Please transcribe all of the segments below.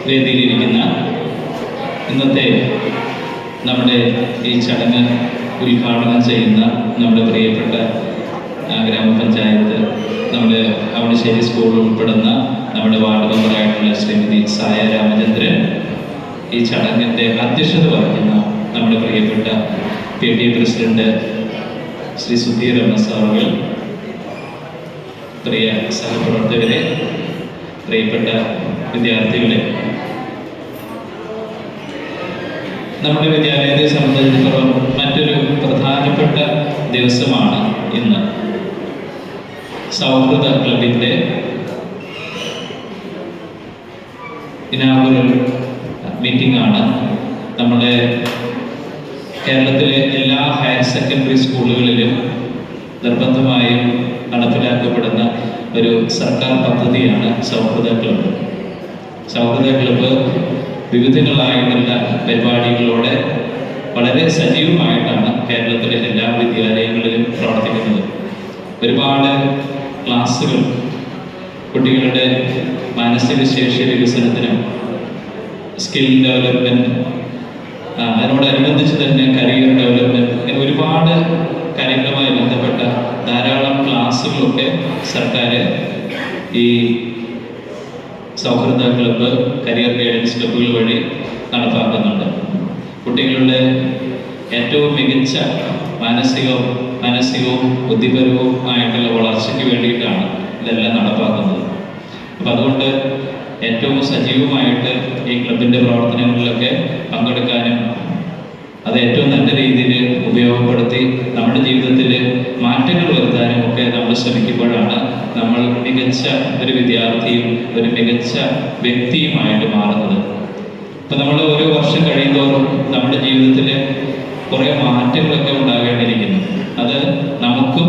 വേദിയിലിരിക്കുന്ന ഇന്നത്തെ നമ്മുടെ ഈ ചടങ്ങ് ഉദ്ഘാടനം ചെയ്യുന്ന നമ്മുടെ പ്രിയപ്പെട്ട ഗ്രാമപഞ്ചായത്ത്, നമ്മുടെ അവണിശ്ശേരി സ്കൂൾ ഉൾപ്പെടുന്ന നമ്മുടെ വാർഡ് മെമ്പറായിട്ടുള്ള ശ്രീമതി സായ രാമചന്ദ്രൻ, ഈ ചടങ്ങിൻ്റെ അധ്യക്ഷത വഹിക്കുന്ന നമ്മുടെ പ്രിയപ്പെട്ട PTA president Shri Sudheer MS അവർ, പ്രിയ സഹപ്രവർത്തകരെ, പ്രിയപ്പെട്ട വിദ്യാർത്ഥികളെ, നമ്മുടെ വിദ്യാലയത്തെ സംബന്ധിച്ചിടത്തോളം മറ്റൊരു പ്രധാനപ്പെട്ട ദിവസമാണ് ഇന്ന്. സൗഹൃദ ക്ലബിൻ്റെ ഇനാഗുറൽ മീറ്റിംഗ് ആണ്. നമ്മുടെ കേരളത്തിലെ എല്ലാ ഹയർ സെക്കൻഡറി സ്കൂളുകളിലും നിർബന്ധമായും നടപ്പിലാക്കപ്പെടുന്ന ഒരു സർക്കാർ പദ്ധതിയാണ് സൗഹൃദ ക്ലബ്ബ്. സൗഹൃദ ക്ലബ്ബ് വിവിധങ്ങളായിട്ടുള്ള പരിപാടികളോടെ വളരെ സജീവമായിട്ടാണ് കേരളത്തിലെ എല്ലാ വിദ്യാലയങ്ങളിലും പ്രവർത്തിക്കുന്നത്. ഒരുപാട് ക്ലാസ്സുകൾ കുട്ടികളുടെ മാനസിക ശേഷി വികസനത്തിനും സ്കിൽ ഡെവലപ്മെൻറ്റ്, അതിനോടനുബന്ധിച്ച് തന്നെ കരിയർ ഡെവലപ്മെൻറ്റ്, അങ്ങനെ ഒരുപാട് കാര്യങ്ങളുമായി ബന്ധപ്പെട്ട ധാരാളം ക്ലാസ്സുകളൊക്കെ സർക്കാർ ഈ സൗഹൃദ ക്ലബ്ബ്, കരിയർ ഗൈഡൻസ് ക്ലബ്ബുകൾ വഴി നടപ്പാക്കുന്നുണ്ട്. കുട്ടികളുടെ ഏറ്റവും മികച്ച മാനസികവും ബുദ്ധിപരവും ആയിട്ടുള്ള വളർച്ചയ്ക്ക് വേണ്ടിയിട്ടാണ് ഇതെല്ലാം നടപ്പാക്കുന്നത്. അപ്പം അതുകൊണ്ട് ഏറ്റവും സജീവമായിട്ട് ഈ ക്ലബിൻ്റെ പ്രവർത്തനങ്ങളിലൊക്കെ പങ്കെടുക്കാനും അത് ഏറ്റവും നല്ല രീതിയിൽ ഉപയോഗപ്പെടുത്തി നമ്മുടെ ജീവിതത്തിൽ മാറ്റങ്ങൾ വരുത്താനും ഒക്കെ നമ്മൾ ശ്രമിക്കുമ്പോഴാണ് നമ്മൾ മികച്ച ഒരു വിദ്യാർത്ഥിയും ഒരു മികച്ച വ്യക്തിയുമായിട്ട് മാറുന്നത്. ഇപ്പം നമ്മൾ ഓരോ വർഷം കഴിയുന്തോറും നമ്മുടെ ജീവിതത്തിൽ കുറേ മാറ്റങ്ങളൊക്കെ ഉണ്ടാകേണ്ടിയിരിക്കുന്നു. അത് നമുക്കും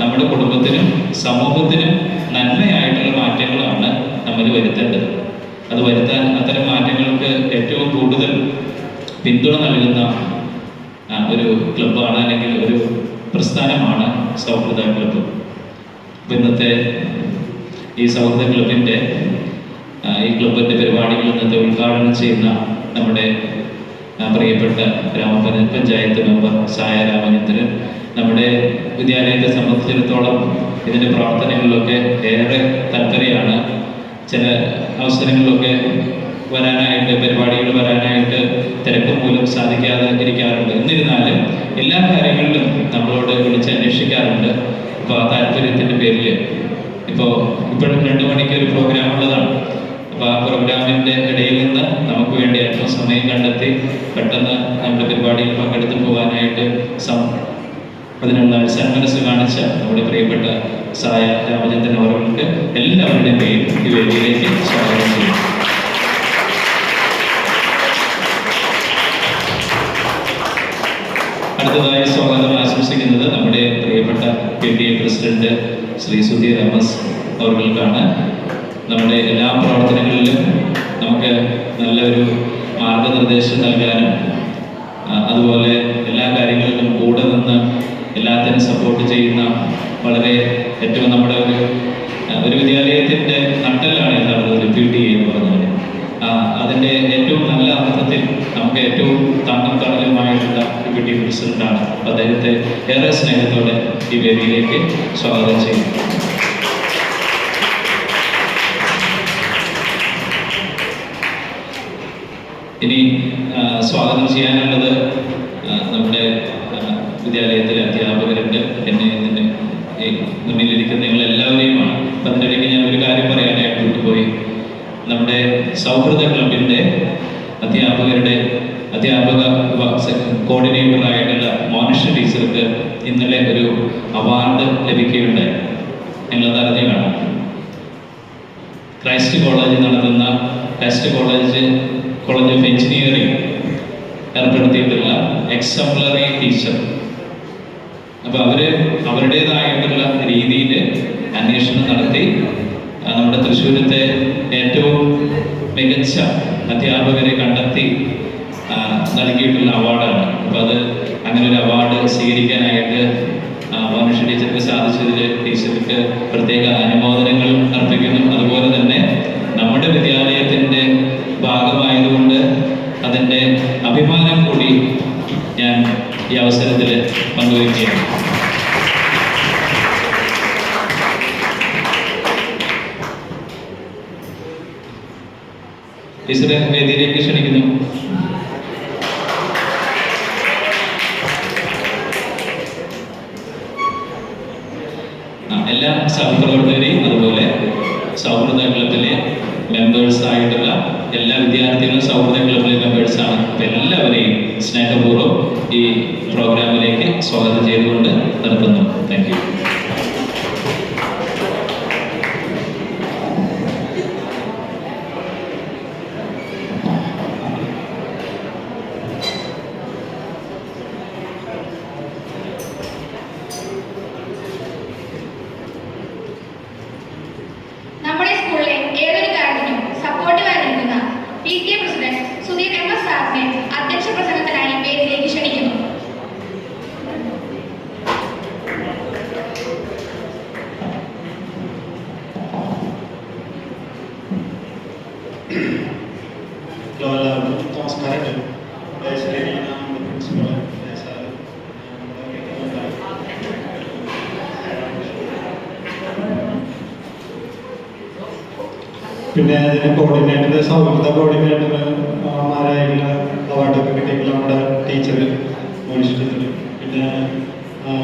നമ്മുടെ കുടുംബത്തിനും സമൂഹത്തിനും നന്മയായിട്ടുള്ള മാറ്റങ്ങളാണ് നമ്മൾ വരുത്തേണ്ടത്. അത് വരുത്താൻ അത്തരം മാറ്റങ്ങൾക്ക് ഏറ്റവും കൂടുതൽ പിന്തുണ നൽകുന്ന ഒരു ക്ലബ്ബാണ്, അല്ലെങ്കിൽ ഒരു പ്രസ്ഥാനമാണ് സൗഹൃദ ക്ലബ്ബ്. ഇന്നത്തെ ഈ സൗഹൃദ ക്ലബിൻ്റെ ഈ ക്ലബിൻ്റെ പരിപാടികൾ ഇന്നത്തെ ഉദ്ഘാടനം ചെയ്യുന്ന നമ്മുടെ പ്രിയപ്പെട്ട ഗ്രാമപഞ്ചായത്ത് മെമ്പർ സായ രാമചന്ദ്രൻ, നമ്മുടെ വിദ്യാലയത്തെ സംബന്ധിച്ചിടത്തോളം ഇതിൻ്റെ പ്രവർത്തനങ്ങളിലൊക്കെ ഏറെ താല്പര്യമാണ്. ചില അവസരങ്ങളിലൊക്കെ വരാനായിട്ട്, പരിപാടികൾ വരാനായിട്ട് തിരക്ക് മൂലം സാധിക്കാതെ ഇരിക്കാറുണ്ട്. എന്നിരുന്നാലും എല്ലാ കാര്യങ്ങളിലും നമ്മളോട് വിളിച്ച് അന്വേഷിക്കാറുണ്ട്. അപ്പോൾ ആ താല്പര്യത്തിൻ്റെ പേരിൽ ഇപ്പോഴും 2 മണിക്ക് ഒരു പ്രോഗ്രാം ഉള്ളതാണ്. അപ്പോൾ ആ പ്രോഗ്രാമിൻ്റെ ഇടയിൽ നിന്ന് നമുക്ക് വേണ്ടി ഏറ്റവും സമയം കണ്ടെത്തി പെട്ടെന്ന് നമ്മുടെ പരിപാടിയിൽ പങ്കെടുത്ത് പോകാനായിട്ട് അതിനുള്ള സന്മനസ് കാണിച്ച നമ്മുടെ പ്രിയപ്പെട്ട സായ രാമചന്ദ്രൻ അവർക്ക് എല്ലാവരുടെയും പേരിൽ ഈ വേദിയിലേക്ക് സ്വാഗതം ചെയ്യും. അടുത്തതായി സ്വാഗതം ആശംസിക്കുന്നത് നമ്മുടെ പ്രിയപ്പെട്ട PTA president Shri Sudheer MS അവർക്കാണ്. നമ്മുടെ എല്ലാ പ്രവർത്തനങ്ങളിലും നമുക്ക് നല്ലൊരു മാർഗനിർദ്ദേശം നൽകാനും അതുപോലെ എല്ലാ കാര്യങ്ങളിലും കൂടെ നിന്ന് എല്ലാത്തിനും സപ്പോർട്ട് ചെയ്യുന്ന വളരെ ഏറ്റവും നമ്മുടെ ഒരു വിദ്യാലയത്തിൻ്റെ നട്ടെല്ലാണ് യഥാർത്ഥത്തിൽ PTA എന്ന് പറഞ്ഞാൽ. അതിൻ്റെ ഏറ്റവും നല്ല അർത്ഥത്തിൽ നമുക്ക് ഏറ്റവും താങ്ങും തണലുമായിട്ടുള്ള PTA പ്രസിഡന്റാണ്. അദ്ദേഹത്തെ ഏറെ സ്നേഹത്തോടെ ഈ വേദിയിലേക്ക് സ്വാഗതം ചെയ്യും. ഇനി സ്വാഗതം ചെയ്യാനുള്ളത് നമ്മുടെ വിദ്യാലയത്തിലെ അധ്യാപകരുണ്ട്, എന്നെ ഇതിൻ്റെ മുന്നിലിരിക്കുന്ന നിങ്ങളെല്ലാവരെയുമാണ്. അപ്പം അതിൻ്റെ ഇടയ്ക്ക് ഞാൻ ഒരു കാര്യം പറയാനായിട്ട് വിട്ടുപോയി. നമ്മുടെ സൗഹൃദ ക്ലബിൻ്റെ അധ്യാപക കോർഡിനേറ്ററായിട്ടുള്ള മോനിഷ ടീച്ചർക്ക് ഇന്നലെ ഒരു അവാർഡ് ലഭിക്കുകയുണ്ടായി. നിങ്ങളത് അറിഞ്ഞു കാണാം. ക്രൈസ്റ്റ് കോളേജ് നടത്തുന്ന ക്രൈസ്റ്റ് കോളേജ് ഓഫ് എഞ്ചിനീയറിംഗ് ഏർപ്പെടുത്തിയിട്ടുള്ള എക്സംപ്ലറി ടീച്ചർ. അപ്പോൾ അവരുടേതായിട്ടുള്ള രീതിയിൽ അന്വേഷണം നടത്തി നമ്മുടെ തൃശ്ശൂരത്തെ ഏറ്റവും മികച്ച അധ്യാപകരെ കണ്ടെത്തി നൽകിയിട്ടുള്ള അവാർഡാണ്. അപ്പോൾ അത് അങ്ങനെ ഒരു അവാർഡ് സ്വീകരിക്കാനായിട്ട് മോനിഷ ടീച്ചർക്ക് സാധിച്ചതിൽ ടീച്ചർക്ക് പ്രത്യേക അനുമോദനങ്ങൾ അർപ്പിക്കുന്നു. അതുപോലെ തന്നെ നമ്മുടെ വിദ്യാലയത്തിൻ്റെ ഭാഗം അതിൻ്റെ അഭിമാനം കൂടി ഞാൻ ഈ അവസരത്തിൽ പങ്കുവയ്ക്കുകയാണ്. ടീച്ചറെ വേദിയിലേക്ക് ക്ഷണിക്കുന്നു. എല്ലാ സഹപ്രവർത്തകരെയും അതുപോലെ സൗഹൃദ ക്ലബിലെ മെമ്പേഴ്സ് ആയിട്ടുള്ള എല്ലാ വിദ്യാർത്ഥികളും സൗഹൃദ ക്ലബിലെ മെമ്പേഴ്സാണ്. അപ്പം എല്ലാവരെയും സ്നേഹപൂർവ്വം ഈ പ്രോഗ്രാമിലേക്ക് സ്വാഗതം ചെയ്തുകൊണ്ട് നിർത്തുന്നു. Thank you. നമ്മുടെ സ്കൂളിലെ ഏതൊരു കാര്യത്തിനും സപ്പോർട്ടീവായി നിൽക്കുന്ന PTA പ്രസിഡന്റ് സുധീർ MS സാറിനെ അധ്യക്ഷ പ്രസംഗത്തിനായി വേദിയിലേക്ക് ക്ഷണിക്കുന്നു. നമസ്കാരം. പിന്നെ അതിന് കോർഡിനേറ്റർ, സൗഹൃദ കോർഡിനേറ്റർമാരായുള്ള അവാർഡൊക്കെ കിട്ടിയിട്ടുള്ള നമ്മുടെ ടീച്ചർ മോനിഷ് ടീച്ചർ, പിന്നെ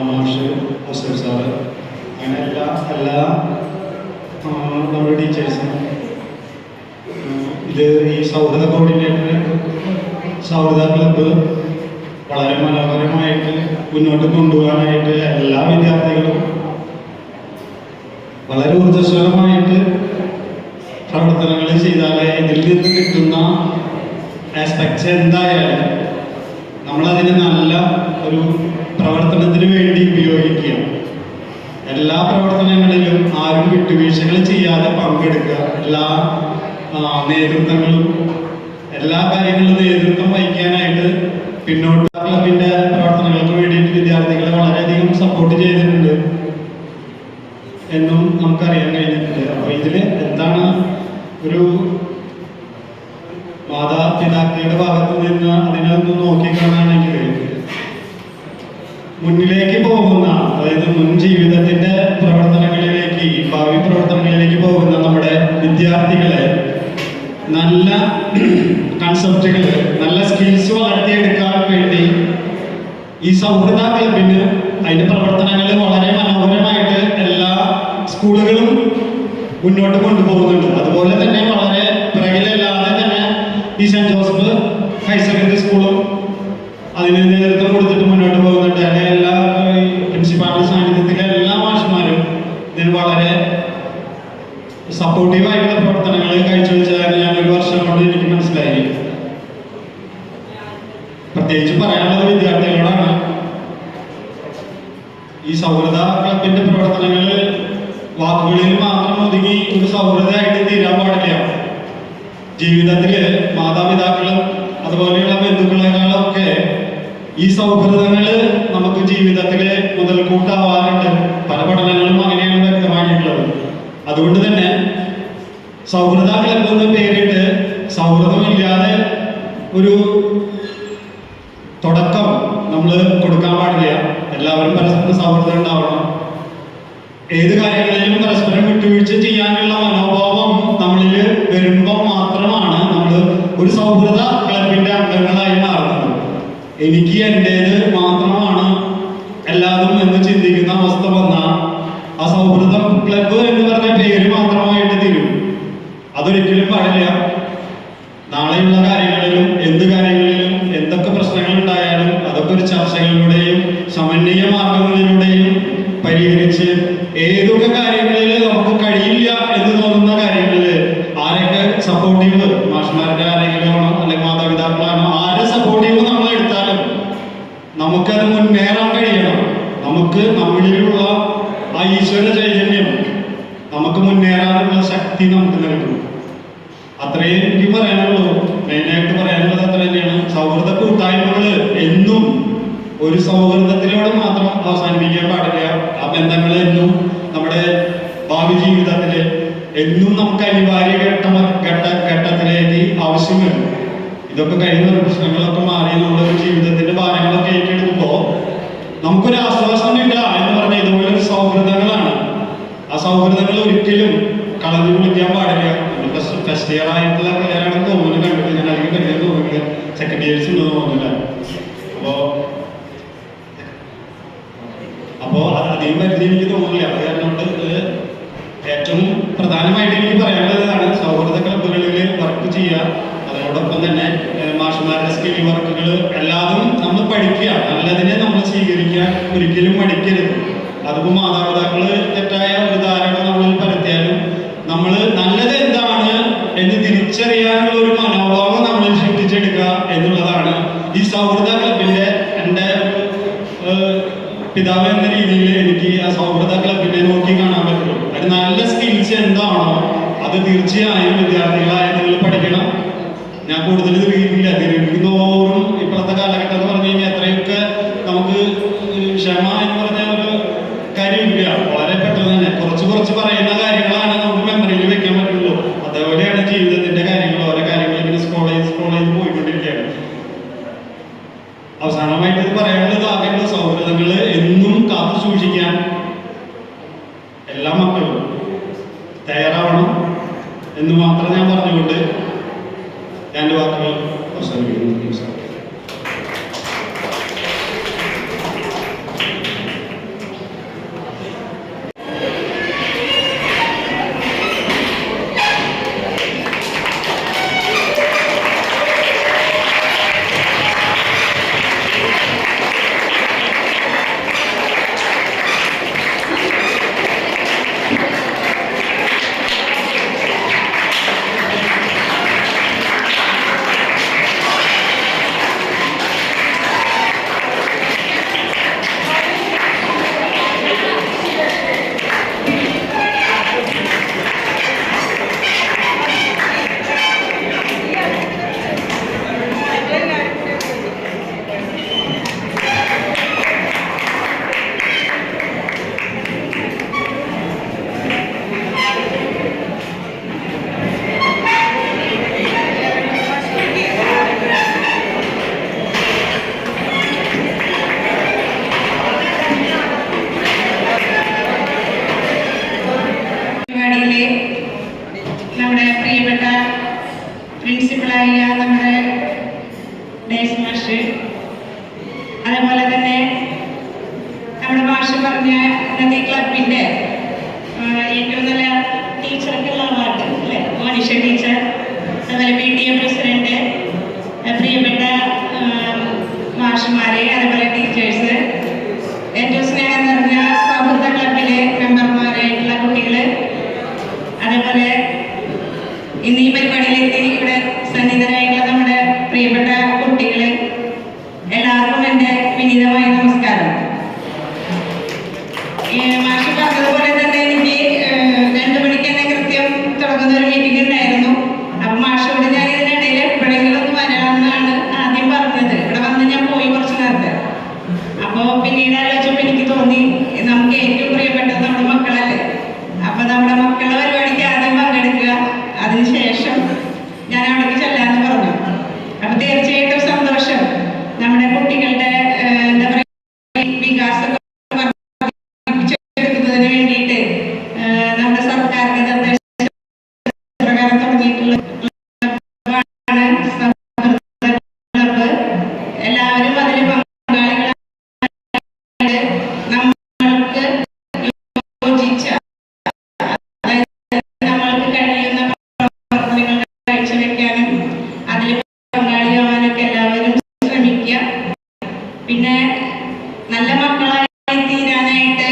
മാഷ് അസർ സാറ്, അങ്ങനെ എല്ലാ നമ്മുടെ ടീച്ചേഴ്സും ഇത് ഈ സൗഹൃദ കോർഡിനേറ്റർ സൗഹൃദ ക്ലബ്ബ് വളരെ മനോഹരമായിട്ട് മുന്നോട്ട് കൊണ്ടുപോകാനായിട്ട് എല്ലാ വിദ്യാർത്ഥികളും വളരെ ഊർജ്ജസ്വലമായിട്ട് പ്രവർത്തനങ്ങൾ ചെയ്താലേ ഇതിൽ നിന്ന് കിട്ടുന്ന ആസ്പെക്ട്സ് എന്തായാലും നമ്മളതിന് നല്ല ഒരു പ്രവർത്തനത്തിന് വേണ്ടി ഉപയോഗിക്കുക. എല്ലാ പ്രവർത്തനങ്ങളിലും ആരും വിട്ടുവീഴ്ചകൾ ചെയ്യാതെ പങ്കെടുക്കുക. എല്ലാ നേതൃത്വങ്ങളും എല്ലാ കാര്യങ്ങളിലും നേതൃത്വം വഹിക്കാനായിട്ട് പിന്നോട്ട് ക്ലബിൻ്റെ പ്രവർത്തനങ്ങൾക്ക് വേണ്ടിയിട്ട് വിദ്യാർത്ഥികളെ വളരെയധികം സപ്പോർട്ട് ചെയ്തിട്ടുണ്ട് എന്നും നമുക്കറിയാൻ കഴിഞ്ഞിട്ടുണ്ട്. അപ്പോൾ ഇതിൽ എന്താണ് ഒരു മാതാപിതാക്കളുടെ ഭാഗത്ത് നിന്ന് അതിനൊന്ന് നോക്കിക്കാണാണെങ്കിൽ മുന്നിലേക്ക് പോകുന്ന, അതായത് മുൻ ജീവിതത്തിന്റെ പ്രവർത്തനങ്ങളിലേക്ക്, ഭാവി പ്രവർത്തനങ്ങളിലേക്ക് പോകുന്ന നമ്മുടെ വിദ്യാർത്ഥികളെ നല്ല കൺസെപ്റ്റുകൾ, നല്ല സ്കിൽസ് വളർത്തിയെടുക്കാൻ വേണ്ടി ഈ സൗഹൃദ ക്ലബിന് അതിന്റെ പ്രവർത്തനങ്ങൾ വളരെ മനോഹരമായിട്ട് എല്ലാ സ്കൂളുകളും മുന്നോട്ട് കൊണ്ടുപോകുന്നുണ്ട്. അതുപോലെ തന്നെ വളരെ പിറകിലല്ലാതെ തന്നെ ഈ സെന്റ് ജോസഫ് ഹയർ സെക്കൻഡറി സ്കൂളും അതിന് നേതൃത്വം കൊടുത്തിട്ട് മുന്നോട്ട് പോകുന്നുണ്ട്. അതിലെ എല്ലാ പ്രിൻസിപ്പാളിന്റെ സാന്നിധ്യത്തിലെ എല്ലാ മാഷന്മാരും ഇതിന് വളരെ സപ്പോർട്ടീവായിട്ടുള്ള പ്രവർത്തനങ്ങൾ കാഴ്ചവെച്ചതാണ് ഞാൻ ഒരു വർഷം കൊണ്ട് എനിക്ക് മനസ്സിലായി. പ്രത്യേകിച്ച് പറയാനുള്ളത് വിദ്യാർത്ഥികളോടാണ്. ഈ സൗഹൃദ ക്ലബിന്റെ പ്രവർത്തനങ്ങൾ വാക്കുകളിൽ മാത്രം ഒതുങ്ങി ഒരു സൗഹൃദമായിട്ട് തീരാൻ പാടില്ല. ജീവിതത്തില് മാതാപിതാക്കളും അതുപോലെയുള്ള ബന്ധുക്കളെക്കാളൊക്കെ ഈ സൗഹൃദങ്ങള് നമുക്ക് ജീവിതത്തില് മുതൽക്കൂട്ടാവാറുണ്ട്. പല പഠനങ്ങളും അങ്ങനെയാണ് വ്യക്തമായിട്ടുള്ളത്. അതുകൊണ്ട് തന്നെ സൗഹൃദ ക്ലബ് എന്ന് പേരിട്ട് സൗഹൃദമില്ലാതെ ഒരു തുടക്കം നമ്മൾ കൊടുക്കാൻ പാടില്ല. എല്ലാവരും പരസ്പരം സൗഹൃദം ഉണ്ടാവണം. ഏത് കാര്യങ്ങളിലും പരസ്പരം വിട്ടുവീഴ്ച ചെയ്യാനുള്ള മനോഭാവം നമ്മളിൽ വരുമ്പോൾ മാത്രമാണ് നമ്മൾ ഒരു സൗഹൃദ ക്ലബിന്റെ അംഗങ്ങളായി മാറുന്നത്. എനിക്ക് എൻ്റേത് മാത്രമാണ് എല്ലാതും എന്ന് ചിന്തിക്കുന്ന അവസ്ഥ വന്നാൽ ആ സൗഹൃദ ക്ലബ്ബ് എന്ന് പറഞ്ഞ പേര് മാത്രമായിട്ട് തീരും. അതൊരിക്കലും പാടില്ല. നാളെയുള്ള കാര്യങ്ങളിലും എന്ത് കാര്യങ്ങളിലും എന്തൊക്കെ പ്രശ്നങ്ങൾ ഉണ്ടായാലും അതൊക്കെ ഒരു ചർച്ചകളിലൂടെയും സമന്വയ മാർഗങ്ങളിലൂടെയും പരിഹരിച്ച് ഏതൊക്കെ കാര്യങ്ങളിൽ നമുക്ക് കഴിയില്ല എന്ന് തോന്നുന്ന കാര്യങ്ങളിൽ ആരൊക്കെ സപ്പോർട്ടീവ്, മാഷന്മാരുടെ ആരെങ്കിലും ആണോ അല്ലെങ്കിൽ മാതാപിതാക്കളാണോ, ആരെ സപ്പോർട്ടീവ് നമ്മൾ എടുത്താലും നമുക്കത് മുന്നേറാൻ കഴിയണം. നമുക്ക് നമ്മളിലുള്ള ആ ഈശ്വര ചൈതന്യം നമുക്ക് മുന്നേറാനുള്ള ശക്തി നമുക്ക് നൽകും. അത്രയും എനിക്ക് പറയാനുള്ളൂ. മെയിനായിട്ട് പറയാനുള്ളത് അത്ര തന്നെയാണ്. സൗഹൃദ കൂട്ടായ്മകൾ എന്നും ഒരു സൗഹൃദത്തിലൂടെ മാത്രം അവസാനിപ്പിക്കാൻ പാടില്ല. ആ ബന്ധങ്ങൾ എന്നും നമ്മുടെ ഭാവി ജീവിതത്തില് എന്നും നമുക്ക് അനിവാര്യ ഘട്ടത്തിലേക്ക് ആവശ്യം വരും. ഇതൊക്കെ കഴിയുന്ന പ്രശ്നങ്ങളൊക്കെ മാറി നമ്മുടെ ജീവിതത്തിന്റെ ഭാരങ്ങളൊക്കെ ഏറ്റെടുക്കുമ്പോൾ നമുക്കൊരു ആശ്വാസം ഇല്ല എന്ന് പറഞ്ഞ ഇതുപോലെ സൗഹൃദങ്ങളാണ്. ആ സൗഹൃദങ്ങൾ ഒരിക്കലും കളഞ്ഞു കുളിക്കാൻ പാടില്ല. ഫസ്റ്റ് ഇയർ ആയിട്ടുള്ള പിള്ളേരാണെന്ന് തോന്നുന്നു കണ്ടിട്ട്, ഞാൻ അധികം കഴിയാൻ തോന്നുന്നില്ല, സെക്കൻഡ് ഇയേഴ്സ് ഉണ്ടെന്ന് തോന്നുന്നില്ല. അപ്പോ അധികം പരിധി എനിക്ക് തോന്നുന്നില്ല. അത് കാരണം കൊണ്ട് ഏറ്റവും പ്രധാനമായിട്ട് എനിക്ക് പറയാനുള്ളതാണ് സൗഹൃദ ക്ലബുകളിൽ വർക്ക് ചെയ്യുക. അതോടൊപ്പം തന്നെ മാഷുമാരുടെ സ്കിൽ വർക്കുകൾ എല്ലാതും നമ്മൾ പഠിക്കുക, നല്ലതിനെ നമ്മൾ സ്വീകരിക്കുക, ഒരിക്കലും മടിക്കരുത്. അതിപ്പോൾ മാതാപിതാക്കൾ തെറ്റായ ഒരു ധാരണ നമ്മളിൽ പരത്തിയാലും നമ്മൾ നല്ലത് എന്താണ് എന്ന് തിരിച്ചറിയാനുള്ള ഒരു മനോഭാവം നമ്മളിൽ സൃഷ്ടിച്ചെടുക്കുക എന്നുള്ളതാണ് ഈ സൗഹൃദ ക്ലബിന്റെ എൻ്റെ പിതാവ് എന്ന രീതിയിൽ എനിക്ക് ആ സൗഹൃദ ക്ലബിനെ നോക്കി കാണാൻ പറ്റുള്ളൂ. അത് നല്ല സ്കിൽസ് എന്താണോ അത് തീർച്ചയായും വിദ്യാർത്ഥികളായ നിങ്ങൾ പഠിക്കണം. ഞാൻ കൂടുതൽ ദീർഘിക്കുന്നോറും ഇപ്പോഴത്തെ കാലഘട്ടം എന്ന് പറഞ്ഞു കഴിഞ്ഞാൽ എത്രയൊക്കെ നമുക്ക് ക്ഷമ എന്ന് പറഞ്ഞ ഒരു കാര്യമില്ല. വളരെ പെട്ടെന്ന് തന്നെ കുറച്ച് പറയുന്ന കാര്യങ്ങളാണ് നമുക്ക് മെമ്മറിയിൽ വെക്കാൻ പറ്റുള്ളൂ. അതേപോലെയാണ് ജീവിതത്തിന്റെ കാര്യങ്ങൾ. ഓരോ കാര്യങ്ങൾ ഇങ്ങനെ സ്കോളേജ് പോയിക്കൊണ്ടിരിക്കുകയാണ്. അവസാനമായിട്ട് ഇത് പറയാനുള്ളത് ആകെയുള്ള സൗഹൃദങ്ങൾ എന്നും കാത്തു സൂക്ഷിക്കാൻ എല്ലാ മക്കളും തയ്യാറാവണം എന്ന് മാത്രം ഞാൻ പറഞ്ഞുകൊണ്ട് എൻ്റെ വാക്കുകൾ അവസാനിപ്പിക്കുന്നു. നമ്മുടെ പ്രിയപ്പെട്ട പ്രിൻസിപ്പളായ നമ്മുടെ ഡേസ് മാഷ്, അതേപോലെ തന്നെ നമ്മുടെ മാഷ് പറഞ്ഞ ഇന്നത്തെ ക്ലബിൻ്റെ ഏറ്റവും നല്ല ടീച്ചർക്കുള്ള അവാർഡ് അല്ലേ, മോനിഷ ടീച്ചർ, അതുപോലെ PTA പ്രസിഡന്റ്, പ്രിയപ്പെട്ട മാഷുമാരെ, അതേപോലെ ടീച്ചേഴ്സ്, ഏറ്റവും സ്നേഹം നിറഞ്ഞ സൗഹൃദ ക്ലബിലെ മെമ്പർമാരായിട്ടുള്ള കുട്ടികൾ, അതേപോലെ ഇന്ന് ഈ പരിപാടിയിലെത്തി ഇവിടെ സന്നിധരായിട്ടുള്ള നമ്മുടെ പ്രിയപ്പെട്ട കുട്ടികൾ, എല്ലാവർക്കും എൻ്റെ വിനീതമായ നമസ്കാരം. മാഷ് പറഞ്ഞതുപോലെ തന്നെ എനിക്ക് 2 മണിക്ക് തന്നെ കൃത്യം തുടങ്ങുന്ന ഒരു മീറ്റിംഗ് ഉണ്ടായിരുന്നു. അപ്പം മാഷോട് ഞാൻ ഇതിനിടയിൽ എപ്പോഴെങ്കിലും ഒന്ന് വരാമെന്നാണ് ആദ്യം പറഞ്ഞത്. ഇവിടെ വന്ന് ഞാൻ പോയി കുറച്ച് നേരത്തെ. അപ്പോൾ പിന്നീട് ആലോചിച്ചപ്പോൾ എനിക്ക് തോന്നി നമുക്ക് ഏറ്റവും പ്രിയപ്പെട്ടത് നമ്മുടെ മക്കളല്ലേ. അപ്പം നമ്മുടെ മക്കളുടെ പരിപാടിക്ക് ആദ്യം പങ്കെടുക്കുക, അതിനുശേഷം ഞാൻ അവിടേക്ക് ചെല്ലാന്ന് പറഞ്ഞു. അപ്പം തീർച്ചയായിട്ടും സന്തോഷം. നമ്മുടെ കുട്ടികളുടെ എന്താ പറയുക വികാസം വർദ്ധിപ്പിച്ചെടുക്കുന്നതിന് വേണ്ടിയിട്ട് നമ്മുടെ സർക്കാരിന്റെ നിർദ്ദേശപ്രകാരം തുടങ്ങിയിട്ടുള്ള ക്ലബ്ബ്. എല്ലാവരും അതിൽ പങ്കാളികളാണ്. നമ്മൾക്ക് യോജിച്ച നമ്മൾക്ക് കഴിയുന്ന പ്രവർത്തനങ്ങൾ കാഴ്ചവെക്കാനും അതിൽ പങ്കാളിയാവാനൊക്കെ എല്ലാവരും ശ്രമിക്കുക. പിന്നെ നല്ല മക്കളായി തീരാനായിട്ട്,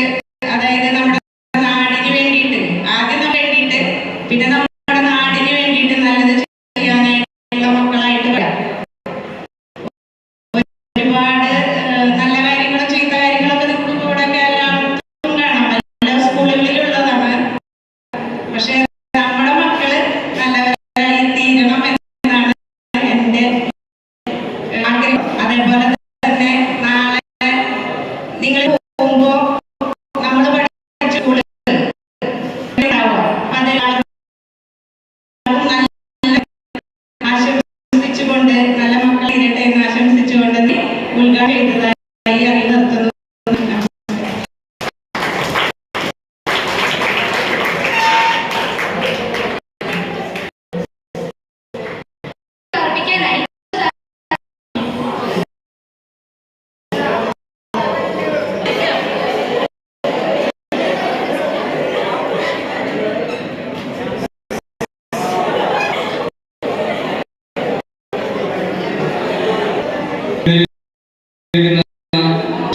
അതായത് നമ്മുടെ നാടിന് വേണ്ടിയിട്ട്, ആദ്യം നമ്മൾ വേണ്ടിയിട്ട്, പിന്നെ നമ്മുടെ നാടിന് വേണ്ടിയിട്ട് നല്ലത് ചെയ്യാനായിട്ടുള്ള മക്കളായിട്ട് വരാം. ഒരുപാട് നല്ല കാര്യങ്ങളും ചീത്ത കാര്യങ്ങളൊക്കെ നിങ്ങൾക്ക് കൂടെ എല്ലാവർക്കും കാണാം, എല്ലാ സ്കൂളുകളിലുള്ളതാണ്. പക്ഷെ നമ്മുടെ മക്കള് നല്ലവരായി തീരണം എന്നാണ് എൻ്റെ ആഗ്രഹം. അതേപോലെ തന്നെ നാളെ നിങ്ങൾ പോകുമ്പോൾ നമ്മൾ പഠിച്ച സ്കൂളിൽ അതെല്ലാവർക്കും നല്ല ആശംസിച്ചുകൊണ്ട്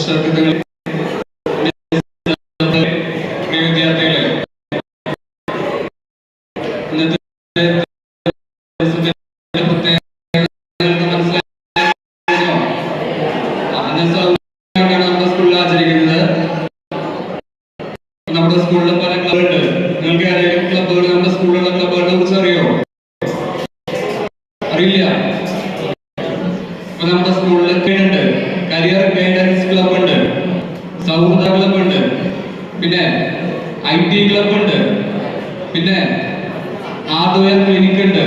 രക്ഷകർത്താക്കളെ, പ്രിയ വിദ്യാർത്ഥികളെ, ഇന്നത്തെ ദിവസത്തിന്റെ പ്രത്യേകത മനസ്സിലായോ? നമ്മുടെ സ്കൂളിൽ ആചരിക്കുന്നത്. നമ്മുടെ സ്കൂളിൽ പല ക്ലബുണ്ട്. നിങ്ങൾക്ക് ഏതെങ്കിലും ക്ലബുകൾ, നമ്മുടെ സ്കൂളിലുള്ള ക്ലബുകളെ കുറിച്ച് അറിയോ? അറിയില്ല. അപ്പൊ നമ്മുടെ സ്കൂളിൽ ഉണ്ട് കരിയർ ഗൈഡൻസ് ക്ലബ് ഉണ്ട്, സൗഹൃദ ക്ലബ് ഉണ്ട്, പിന്നെ IT ക്ലബ് ഉണ്ട്, പിന്നെ ഹാർഡ്വെയർ ക്ലിനിക് ഉണ്ട്.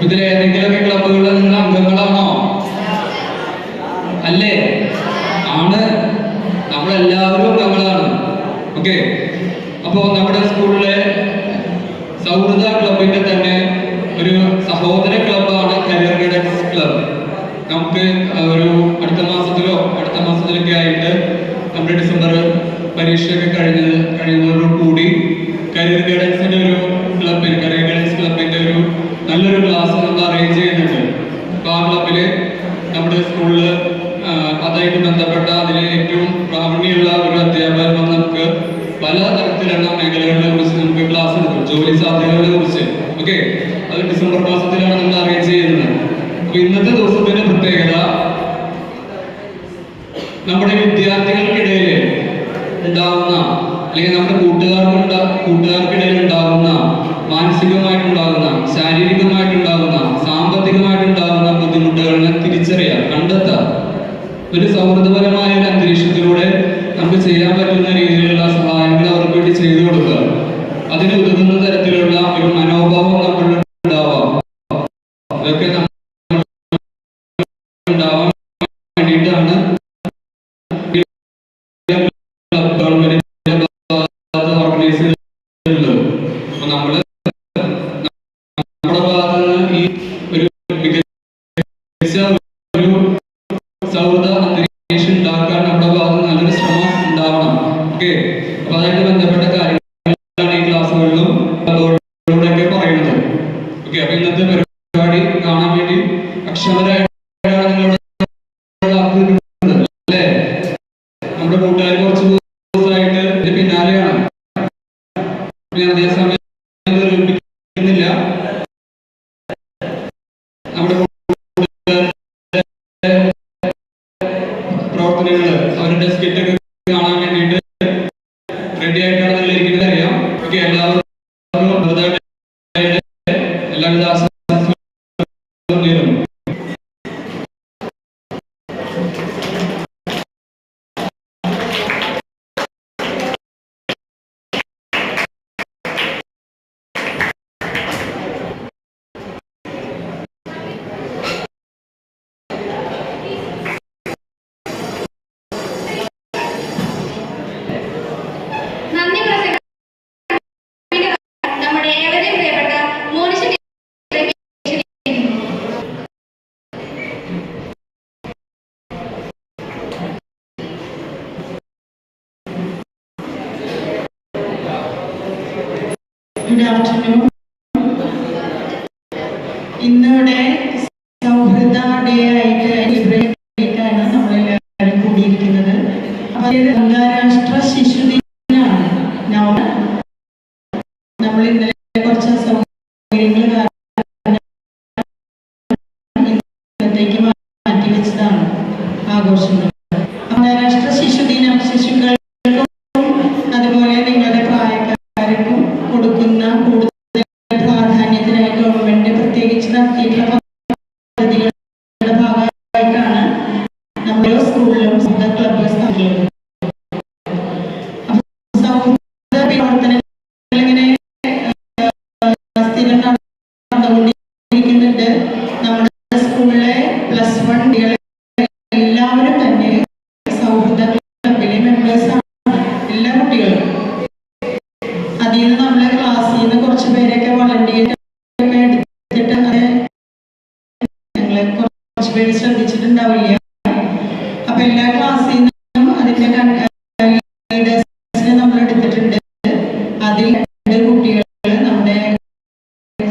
ഇതിൽ ഏതെങ്കിലുമൊക്കെ ക്ലബുകളിൽ നിങ്ങൾ അംഗങ്ങളാണോ? അല്ലേ? ആണ്. നമ്മളെല്ലാവരും അംഗങ്ങളാണ്. ഓക്കെ. അപ്പോൾ നമ്മുടെ സ്കൂളിലെ സൗഹൃദ ക്ലബിന്റെ തന്നെ ഒരു സഹോദര ക്ലബാണ് കരിയർ ഗൈഡൻസ് ക്ലബ്. നമുക്ക് ഒരു അടുത്ത മാസത്തിലൊക്കെ ആയിട്ട് നമ്മുടെ ഡിസംബർ പരീക്ഷയൊക്കെ കഴിയുന്നതോടുകൂടി കരിയർ ഗൈഡൻസിന്റെ ഒരു കരിയർ ഗൈഡൻസ് ക്ലബിന്റെ ഒരു നല്ലൊരു ക്ലാസ് നമ്മൾ അറേഞ്ച് ചെയ്യുന്നുണ്ട്. അപ്പോൾ ആ ക്ലബില് നമ്മുടെ സ്കൂളിൽ അതായിട്ട് ബന്ധപ്പെട്ട അതിന് ഏറ്റവും പ്രാവീണ്യമുള്ള ഒരു അധ്യാപകർ വന്ന് നമുക്ക് പല തരത്തിലുള്ള മേഖലകളെ കുറിച്ച് നമുക്ക് ക്ലാസ് എടുക്കും, ജോലി സാധ്യതകളെ കുറിച്ച്. ഓക്കെ. അത് ഡിസംബർ മാസത്തിലാണ് നമ്മൾ അറേഞ്ച് ചെയ്യുന്നത്. അപ്പൊ ഇന്നത്തെ ദിവസത്തിന്റെ പ്രത്യേകത നമ്മുടെ വിദ്യാർത്ഥികൾക്കിടയിൽ ഉണ്ടാവുന്ന, അല്ലെങ്കിൽ നമ്മുടെ കൂട്ടുകാർക്കിടയിൽ ഉണ്ടാകുന്ന മാനസികമായിട്ടുണ്ടാകുന്ന, ശാരീരികമായിട്ടുണ്ടാകുന്ന, സാമ്പത്തികമായിട്ടുണ്ടാകുന്ന ബുദ്ധിമുട്ടുകളെ തിരിച്ചറിയാം, കണ്ടെത്താം. ഒരു സൗഹൃദപരമായ ഒരു അന്തരീക്ഷത്തിലൂടെ നമുക്ക് ചെയ്യാൻ പറ്റുന്ന രീതിയിലുള്ള സഹായങ്ങൾ അവർക്ക് വേണ്ടി ചെയ്തു കൊടുക്കുക. അതിന് ഉതകുന്ന തരത്തിലുള്ള ഒരു മനോഭാവം നമ്മളിൽ ഉണ്ടാവാം. ഇതൊക്കെ ഉണ്ടാവാൻ വേണ്ടിയിട്ടാണ് ഗവൺമെന്റ് ഓർഗനൈസ് ചെയ്തിട്ടുള്ളത്. അപ്പൊ നമ്മുടെ ഭാഗത്ത് നിന്ന് ഈ ഒരു മികച്ച ഒരു സൗഹൃദ അന്തരീക്ഷം ഉണ്ടാക്കാൻ നമ്മുടെ ഭാഗത്ത് നല്ലൊരു ശ്രമം ഉണ്ടാവണം. ഓക്കെ. അപ്പൊ അതായിട്ട് ബന്ധപ്പെട്ട കാര്യങ്ങളാണ് ഈ ക്ലാസ്സുകളിലും ഒക്കെ പറയുന്നത്. ഓക്കെ. അപ്പൊ ഇന്നത്തെ പരിപാടി കാണാൻ വേണ്ടി അക്ഷമരായിട്ടാണ് നിങ്ങളുടെ അല്ലേ? നമ്മുടെ കൂട്ടുകാർ കുറച്ച് ദിവസമായിട്ട് ഇതിന്റെ പിന്നാലെയാണ്. അതേസമയം ില്ല നമ്മുടെ പ്രവർത്തനങ്ങള്, അവരുടെ സ്കിറ്റൊക്കെ കാണാൻ വേണ്ടിയിട്ട് റെഡി ആയിട്ടാണ് നിങ്ങളിരിക്കുന്നത് അറിയാം. ഓക്കെ. എല്ലാവരും എല്ലാവിധ ആശംസകളും നേരുന്നു. നന്ദി പ്രസംഗം നമ്മുടെ ഏവരെയും പ്രിയപ്പെട്ട മോനിഷ ഗുഡ് ആഫ്റ്റർനൂൺ. ഇന്നിവിടെ സൗഹൃദ ഡേ ആയിട്ടാണ് നമ്മളെല്ലാവരും കൂടിയിരിക്കുന്നത്. അപ്പോൾ അന്താരാഷ്ട്ര ശിശുദിനമാണ്. നമ്മൾ ഇന്നലെ കുറച്ച് സൗകര്യങ്ങൾ കാരണം ഇന്നത്തേക്ക് മാറ്റിവെച്ചതാണ് ആഘോഷങ്ങൾ. അന്താരാഷ്ട്ര ശിശുദിനം ശിശുക്കൾക്കും അതുപോലെ നിങ്ങളുടെ പ്രായക്കാർക്കും കൊടുക്കുന്ന കൂടുതൽ പ്രാധാന്യത്തിനായി ഗവൺമെന്റ് പ്രത്യേകിച്ച് നടത്തിയിട്ടുള്ള പദ്ധതികളുടെ ഭാഗമായിട്ടാണ് നമ്മുടെ സ്കൂളിലും സൗഹൃദ ക്ലബ്ബ് സ്ഥാപിക്കുന്നത്. സൗഹൃദ പ്രവർത്തനങ്ങൾ ഇങ്ങനെ സ്ഥിരം നടന്നുകൊണ്ടിരിക്കുന്നുണ്ട്. നമ്മുടെ സ്കൂളിലെ +1 കുട്ടികളെ എല്ലാവരും തന്നെ സൗഹൃദ ക്ലബിലെ മെമ്പേഴ്സാണ്, എല്ലാ കുട്ടികളും. അതിൽ നിന്ന് നമ്മളെ ക്ലാസ്സിൽ നിന്ന് കുറച്ച് പേരൊക്കെ വളണ്ടിയറൊക്കെ എടുത്തിട്ട് ഞങ്ങളെ കുറച്ച് പേര് ശ്രദ്ധിച്ചിട്ടുണ്ടാവില്ല. അപ്പൊ എല്ലാ ക്ലാസ്സിൽ നിന്നും അതിന്റെ ലീഡേഴ്സിനെ നമ്മൾ എടുത്തിട്ടുണ്ട്. അതിൽ 2 കുട്ടികൾ നമ്മുടെ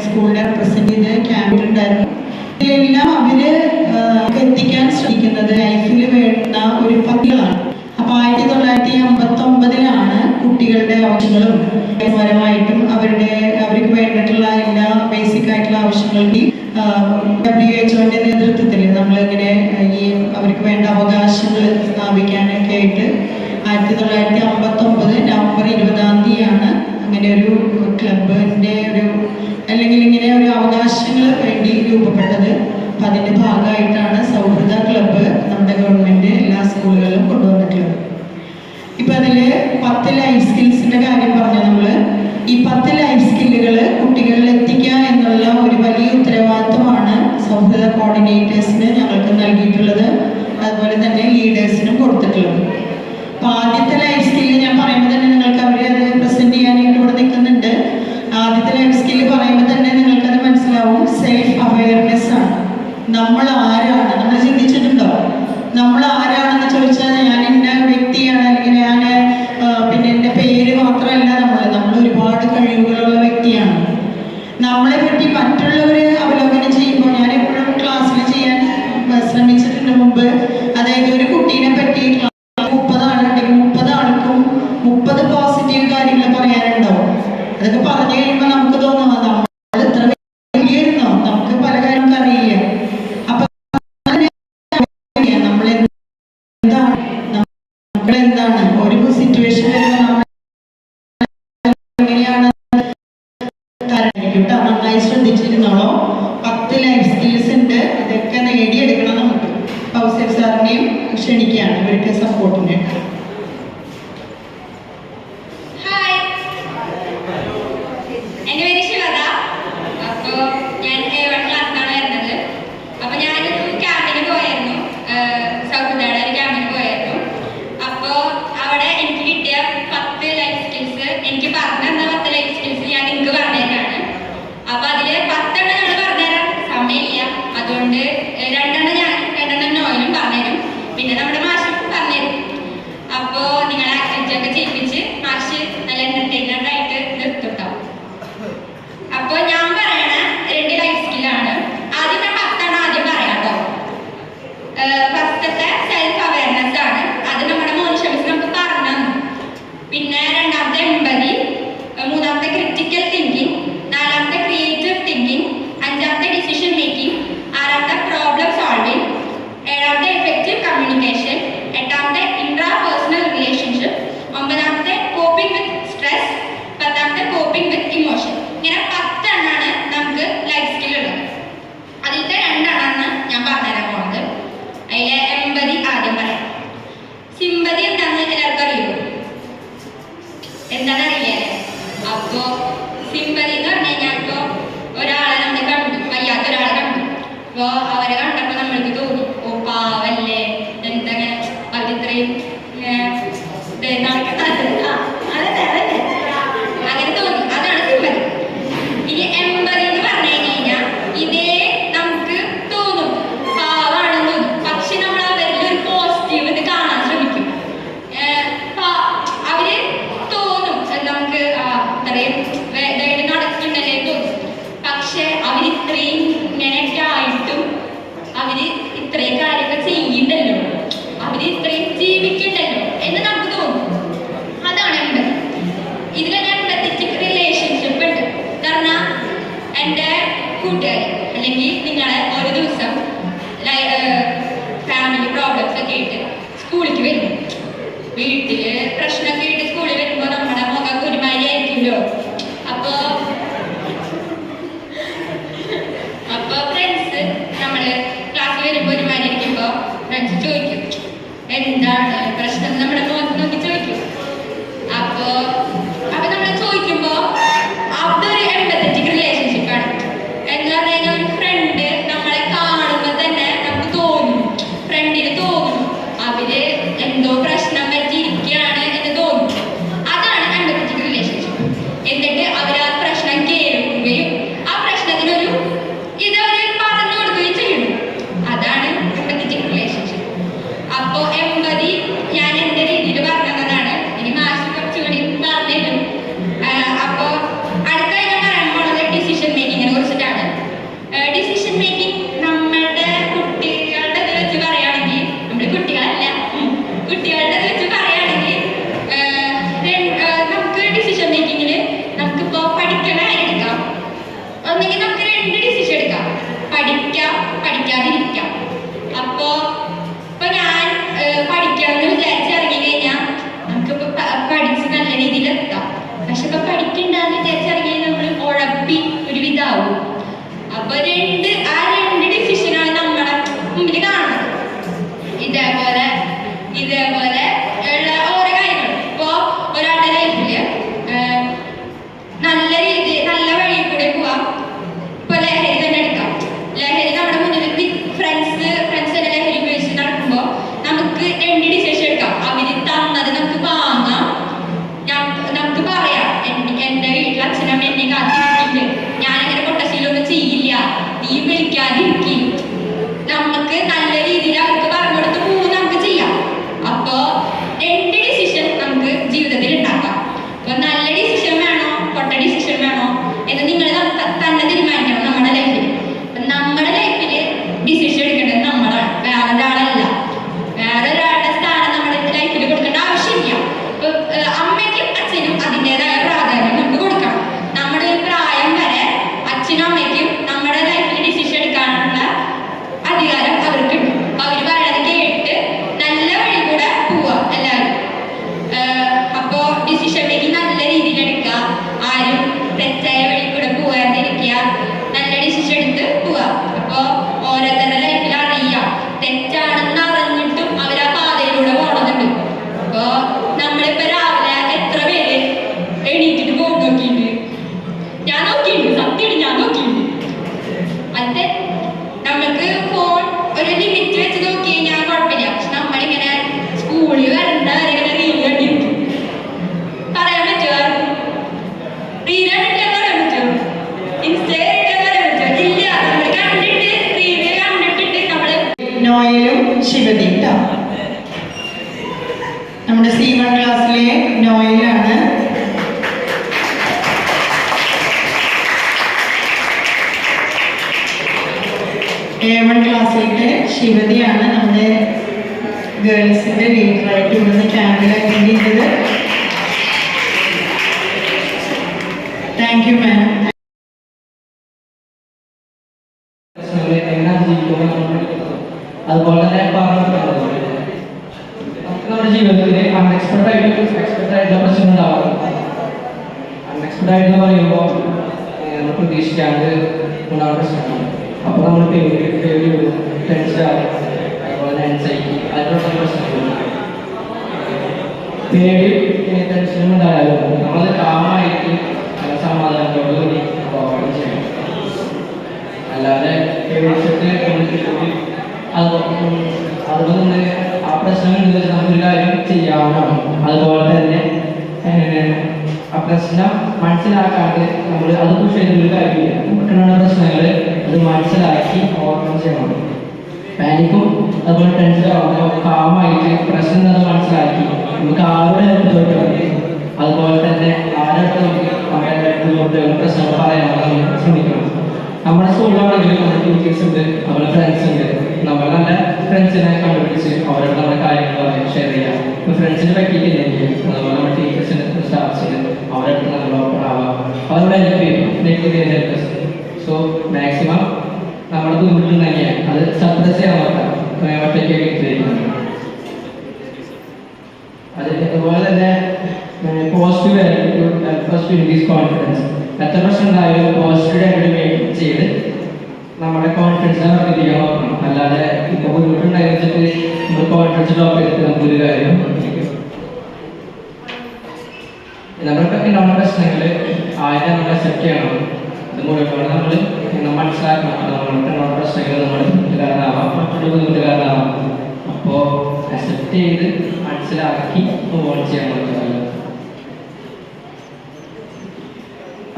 സ്കൂളിനെ റെപ്രസെന്റ് ചെയ്ത് ക്യാമ്പിലുണ്ടായിരുന്നു. ഇതിലെല്ലാം അവര് എത്തിക്കാൻ ശ്രമിക്കുന്നത് ലൈഫിൽ വേണ്ട ഒരു പദ്ധതികളാണ്. കുട്ടികളുടെ ആവശ്യങ്ങളും പരമായിട്ടും അവർക്ക് വേണ്ടിയിട്ടുള്ള എല്ലാ ബേസിക് ആയിട്ടുള്ള ആവശ്യങ്ങൾക്ക് WHO നേതൃത്വത്തിൽ നമ്മളിങ്ങനെ ഈ അവർക്ക് വേണ്ട അവകാശങ്ങൾ സ്ഥാപിക്കാനൊക്കെ ആയിട്ട് 1959 നവംബർ 20 അങ്ങനെ ഒരു ക്ലബിൻ്റെ അല്ലെങ്കിൽ ഇങ്ങനെ ഒരു അവകാശങ്ങൾ വേണ്ടി രൂപപ്പെട്ടത്. അപ്പം അതിൻ്റെ ഭാഗമായിട്ടാണ് സൗഹൃദ ക്ലബ്ബ് നമ്മുടെ ഗവൺമെൻറ് എല്ലാ സ്കൂളുകളിലും കൊണ്ടുവന്നിട്ടുള്ളത്. ഇപ്പം അതിൽ 10 ലൈഫ് സ്കിൽസിൻ്റെ കാര്യം പറഞ്ഞു. നമ്മൾ ഈ 10 ലൈഫ് സ്കില്ലുകൾ കുട്ടികളിൽ എത്തിക്കുക എന്നുള്ള ഒരു വലിയ ഉത്തരവാദിത്വമാണ് സൗഹൃദ കോർഡിനേറ്റേഴ്സിന് ഞങ്ങൾക്ക് നൽകിയിട്ടുള്ളത്, അതുപോലെ തന്നെ ലീഡേഴ്സിനും കൊടുത്തിട്ടുള്ളത്. അപ്പോൾ ആദ്യത്തെ ലൈഫ് സ്കില്ല് ഞാൻ പറയുമ്പോൾ തന്നെ നിങ്ങൾക്ക് അവർ അത് പ്രസൻറ്റ് ചെയ്യാനായിട്ട് ഇവിടെ നിൽക്കുന്നുണ്ട്. ആദ്യത്തെ ലൈഫ് സ്കില്ല് പറയുമ്പോൾ തന്നെ നിങ്ങൾക്കത് മനസ്സിലാവും. സെൽഫ് അവെയർനെസ് ആണ്. നമ്മൾ ആരാണ്, നമ്മൾ ചിന്തിച്ചിട്ടുണ്ടോ? നമ്മൾ ആരാണെന്ന് ചോദിച്ചാൽ ഞാൻ ഇന്ന വ്യക്തിയാണ്, അല്ലെങ്കിൽ ഞാൻ പിന്നെ എൻ്റെ പേര് മാത്രമല്ല, നമ്മൾ ഒരുപാട് കഴിവുകളുള്ള വ്യക്തിയാണ്. നമ്മളെ പറ്റി മറ്റുള്ളവർ അവലോകനം ചെയ്യുമ്പോൾ ഞാൻ എപ്പോഴും ക്ലാസ്സിൽ ചെയ്യാൻ ശ്രമിച്ചിട്ടുണ്ട് മുമ്പ്. അതായത് ഒരു കുട്ടീനെ പറ്റി 30 ആളുണ്ടെങ്കിൽ 30 ആൾക്കും 30 പോസിറ്റീവ് കാര്യങ്ങൾ പറയാനുണ്ടാവും. അതൊക്കെ പറഞ്ഞു കഴിയുമ്പോൾ നമുക്ക് തോന്നുന്നത് നമ്മൾ ഇത്ര വലിയിരുന്നോ, നമുക്ക് പല കാര്യങ്ങളും അറിയില്ല. അപ്പൊ നമ്മളെന്താണ് ഒരു സിറ്റുവേഷൻ വരുമ്പോൾ നമ്മൾ എങ്ങനെയാണ് നന്നായി ശ്രദ്ധിച്ചിരുന്നോളോ. 10 ലൈഫ് സ്കിൽസ് ഉണ്ട്. ഇതൊക്കെ നേടിയെടുക്കണം. നമുക്ക് കൗസൽ സാറിനെയും ക്ഷണിക്കുകയാണ് ഇവർക്ക് സപ്പോർട്ടിന്. ഹായ്, എൻ്റെ പേര് ശിവദ. അപ്പോൾ ഞാൻ A1 ക്ലാസ്സിലാണ് വരുന്നത്. അപ്പോൾ ഞാനൊരു ക്യാമ്പിന് പോയായിരുന്നു, സൗഹൃദയുടെ ഒരു ക്യാമ്പിന് പോയായിരുന്നു. അപ്പോൾ അവിടെ എനിക്ക് കിട്ടിയ 10 ലൈഫ് സ്കിൽസ്, എനിക്ക് പറഞ്ഞു തന്ന 10 ലൈഫ് സ്കിൽസ് ഞാൻ നിങ്ങൾക്ക് പറഞ്ഞുതരാണ്. അപ്പോൾ അതിൽ 10 നമ്മൾ പറഞ്ഞുതരാൻ സമയമില്ല. അതുകൊണ്ട് 2 നോയിലും പറഞ്ഞുതരും, പിന്നെ നമ്മുടെ മാഷും പറഞ്ഞുതരും. അപ്പോൾ നിങ്ങൾ ആക്ടിവിറ്റി ഒക്കെ ചെയ്യിപ്പിച്ച് മാഷ് നല്ല എന്റർടൈൻമെന്റ് ആയിട്ട് നിർത്തുണ്ടാവും. അപ്പോൾ ഞാൻ പറയണ 2 ലൈഫ് സ്കില്ലാണ്. ആദ്യം ഞാൻ 10 ആദ്യം പറയാം കേട്ടോ. ഫസ്റ്റത്തെ സെൽഫ് അവയർനെസ് ആണ്. അത് നമ്മുടെ മോനിഷമിസ് നമുക്ക് പറഞ്ഞു തന്നു. പിന്നെ രണ്ടാമത്തെ എമ്പതി, മൂന്നാമത്തെ ക്രിറ്റിക്കൽ തിങ്കിങ്, നാലാമത്തെ ക്രിയേറ്റീവ് തിങ്കിങ്, അഞ്ചാമത്തെ ഡിസിഷൻ മേക്കിംഗ്, ആറാമത്തെ പ്രോബ്ലം സോൾവിങ്, ഏഴാമത്തെ എഫക്റ്റീവ് കമ്മ്യൂണിക്കേഷൻ, എട്ടാമത്തെ ഇൻട്രാ പേഴ്സണൽ റിലേഷൻഷിപ്പ്, ഒമ്പതാമത്തെ കോപ്പിംഗ് വിത്ത് സ്ട്രെസ്, പത്താമത്തെ കോപ്പിംഗ് വിത്ത് ഇമോഷൻ. ഇങ്ങനെ 10 എണ്ണമാണ് നമുക്ക് ലൈഫ് സ്കിൽ ഉള്ളത്. അതിലത്തെ 2 എണ്ണമെന്ന് ഞാൻ പറഞ്ഞുതരാൻ പോകുന്നത്. അതിലെ എമ്പതി ആദ്യം പറയാം. സിമ്പതി എന്താണെന്ന് എല്ലാവർക്കും അറിയുമോ? എന്താണെന്ന് അറിയില്ലേ? അപ്പോൾ സിമ്പതി എന്ന് പറഞ്ഞു കഴിഞ്ഞാൽ ഇപ്പോൾ ഒരാളെ നമ്മൾ കണ്ടു, വയ്യാത്ത ഒരാളെ കണ്ടു. അപ്പോൾ അവരെ കണ്ടപ്പോൾ നമ്മൾക്ക് തോന്നി, ഓ പാവല്ലേ, എന്താണ് അവരിത്രയും അങ്ങനെ തോന്നി. അതാണ് സിമ്പതി. ഇനി എമ്പതി എന്ന് പറഞ്ഞു കഴിഞ്ഞാൽ ഇതേ നമുക്ക് തോന്നും, പാവാണെന്ന് തോന്നും. പക്ഷെ നമ്മൾ അവരിൽ ഒരു പോസിറ്റീവ് ഇത് കാണാൻ ശ്രമിക്കും. അവര് തോന്നും നമുക്ക് അത്രയും ഇതായിട്ട് നടക്കുന്നുണ്ടല്ലേ തോന്നും. പക്ഷെ അവരിത്രയും ഇങ്ങനെയൊക്കെ ആയിട്ടും അവര് ഇത്രയും കാര്യങ്ങൾ ചെയ്യുന്നുണ്ടല്ലോ, അവര് ഇത്രയും ജീവിക്കുന്നുണ്ടല്ലോ എന്ന് നമുക്ക് തോന്നും. അതാണ് എമ്പതി. ഇതിൽ ഞാൻ എമ്പത്തറ്റിക് റിലേഷൻഷിപ്പ് ഉണ്ട്. കാരണം എൻ്റെ കൂട്ടുകാരി അല്ലെങ്കിൽ നിങ്ങളെ ഒരു ദിവസം ഫാമിലി പ്രോബ്ലംസ് ഒക്കെ ആയിട്ട് സ്കൂളിലേക്ക് വരുന്നു, വീട്ടില് പ്രശ്നമൊക്കെ ആയിട്ട് സ്കൂളിൽ വരുമ്പോൾ നമ്മുടെ മുഖം ഒരുമാതിരി ആയിരിക്കുമല്ലോ. അപ്പോൾ ഫ്രണ്ട്സ് നമ്മള് ക്ലാസ്സിൽ വരുമ്പോൾ ഒരുമാതിരി ഇരിക്കുമ്പോൾ ഫ്രണ്ട്സ് ചോദിക്കും എന്താണ് പ്രശ്നം, നമ്മുടെ മുഖത്ത് നോക്കി ചോദിക്കും. അപ്പൊ നമ്മൾ ചോദിക്കുമ്പോൾ അതൊരു എമ്പത്തറ്റിക് റിലേഷൻഷിപ്പാണ്. എന്ന് പറഞ്ഞു കഴിഞ്ഞാൽ ഒരു ഫ്രണ്ട് ശിവദി കേട്ടോ. നമ്മുടെ C1 ക്ലാസ്സിലെ നോയിലാണ്. A1 ക്ലാസ്സിലത്തെ ശിവതിയാണ് നമ്മുടെ ഗേൾസിന്റെ ലീഡറായിട്ട് ഇവിടുന്ന് ക്യാമ്പിൽ അറ്റൻഡ് ചെയ്തത്. Thank you ma'am. അതുപോലെ തന്നെ നമ്മുടെ ജീവിതത്തിൽ അൺഎക്സ്പെക്ടഡ് ആയിട്ടുള്ള പ്രശ്നം ഉണ്ടാവാറ്. അൺഎക്സ്പെക്ടഡ് ആയിട്ട് പറയുമ്പോൾ നമ്മൾ പ്രതീക്ഷിക്കാണ്ട് ഉണ്ടാകുന്ന പ്രശ്നമാണ്. അപ്പോൾ നമ്മൾ പേടി വരും, ടെൻഷൻ ആവും, അതുപോലെ തന്നെ ആൻസൈറ്റി, അതിനുള്ള പ്രശ്നങ്ങളുണ്ട്. പേടി ടെൻഷനും ഉണ്ടായാലും നമ്മൾ കാമായിട്ട് സമാധാനത്തോടുകൂടി പോകാൻ ചെയ്യണം. അല്ലാതെ പേടിച്ചിട്ട് അതുപോലെ തന്നെ ആ പ്രശ്നം നമുക്കൊരു കാര്യം ചെയ്യാവുന്നതാണ്. അതുപോലെ തന്നെ ആ പ്രശ്നം മനസ്സിലാക്കാണ്ട് നമ്മൾ അത് പുഷ് ചെയ്തൊരു കാര്യമില്ല. നമുക്കുള്ള പ്രശ്നങ്ങൾ അത് മനസ്സിലാക്കി ഓവർകം ചെയ്യണം. പാനിക്കും അതുപോലെ ടെൻഷൻ ആവുമ്പോൾ കാമായിട്ട് പ്രശ്നം അത് മനസ്സിലാക്കി നമുക്ക് ആരുടെ ഹെൽപ്പ് ചോദിക്കണം. അതുപോലെ തന്നെ ആരുടെ നമ്മുടെ പ്രശ്നങ്ങൾ പറയാനുള്ള നമ്മൾ ശ്രമിക്കണം. നമ്മുടെ സ്കൂളിലാണെങ്കിലും നമ്മുടെ ടീച്ചേഴ്സ് ഉണ്ട്, നമ്മുടെ ഫ്രണ്ട്സ് ഉണ്ട്. നമ്മൾ നല്ല ഫ്രണ്ട്സിനെ കണ്ടുപിടിച്ച് അവരോട് നമ്മുടെ കാര്യങ്ങൾ ഷെയർ ചെയ്യാം. ഇപ്പോൾ ഫ്രണ്ട്സിനെ പറ്റിയിട്ടില്ലെങ്കിൽ അതുപോലെ നമ്മുടെ ടീച്ചേഴ്സിന് സ്റ്റാഫ്സിന് അവരുടെ നമ്മൾ ഓപ്പൺ ആവാം, അവരോട് ഹെൽപ്പ് ചെയ്യും. ഹെൽപ്പ് സോ മാക്സിമം നമ്മുടെ ബുദ്ധിമുട്ട് തന്നെയാണ് അത് സപ്രസ് ചെയ്യാൻ നോക്കാം. ഒറ്റയ്ക്ക് അതുപോലെ തന്നെ പോസിറ്റീവ് ആറ്റിറ്റ്യൂഡ് കോൺഫിഡൻസ്. എത്ര പ്രശ്നം ഉണ്ടായാലും പോസിറ്റീവ് ആറ്റിറ്റ്യൂഡ് ചെയ്ത് നമ്മുടെ കോൺഫിഡൻസിനെ വർദ്ധിപ്പിക്കാൻ നോക്കണം. അല്ലാതെ ഇപ്പോൾ ബുദ്ധിമുട്ടുണ്ടായിരിച്ചിട്ട് നമ്മൾ കോൺഫിഡൻസ് ഡ്രോപ്പ് ചെയ്തിട്ട് നമുക്കൊരു കാര്യം നമ്മൾക്കൊക്കെ നമ്മുടെ പ്രശ്നങ്ങൾ ആദ്യം നമ്മൾ അക്സെപ്റ്റ് ചെയ്യണം. ഇത് മുഴുവൻ നമ്മൾ മനസ്സിലാക്കണം. നമ്മൾക്ക് നമ്മുടെ പ്രശ്നങ്ങൾ നമ്മുടെ ബുദ്ധിമുട്ട് കാരണമാവാം, മറ്റുള്ള ബുദ്ധിമുട്ട് കാരണമാവാം. അപ്പോൾ അക്സെപ്റ്റ് ചെയ്ത് മനസ്സിലാക്കി മൂവ് ചെയ്യാൻ പറ്റും.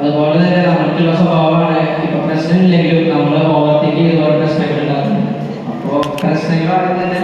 അതുപോലെ തന്നെ നമുക്കുള്ള സ്വഭാവമാണ് ഇപ്പൊ പ്രശ്നമില്ലെങ്കിലും നമ്മൾ ഓവർ തിങ്ക് ചെയ്ത് പ്രശ്നങ്ങൾ ഉണ്ടാകുന്നത്. അപ്പോൾ പ്രശ്നങ്ങളാണെങ്കിൽ തന്നെ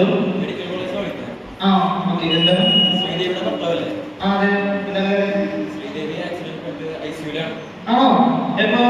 ഹലോ ആ ഓക്കെ എന്താ ആ അതെ എന്താ ആണോ എപ്പോ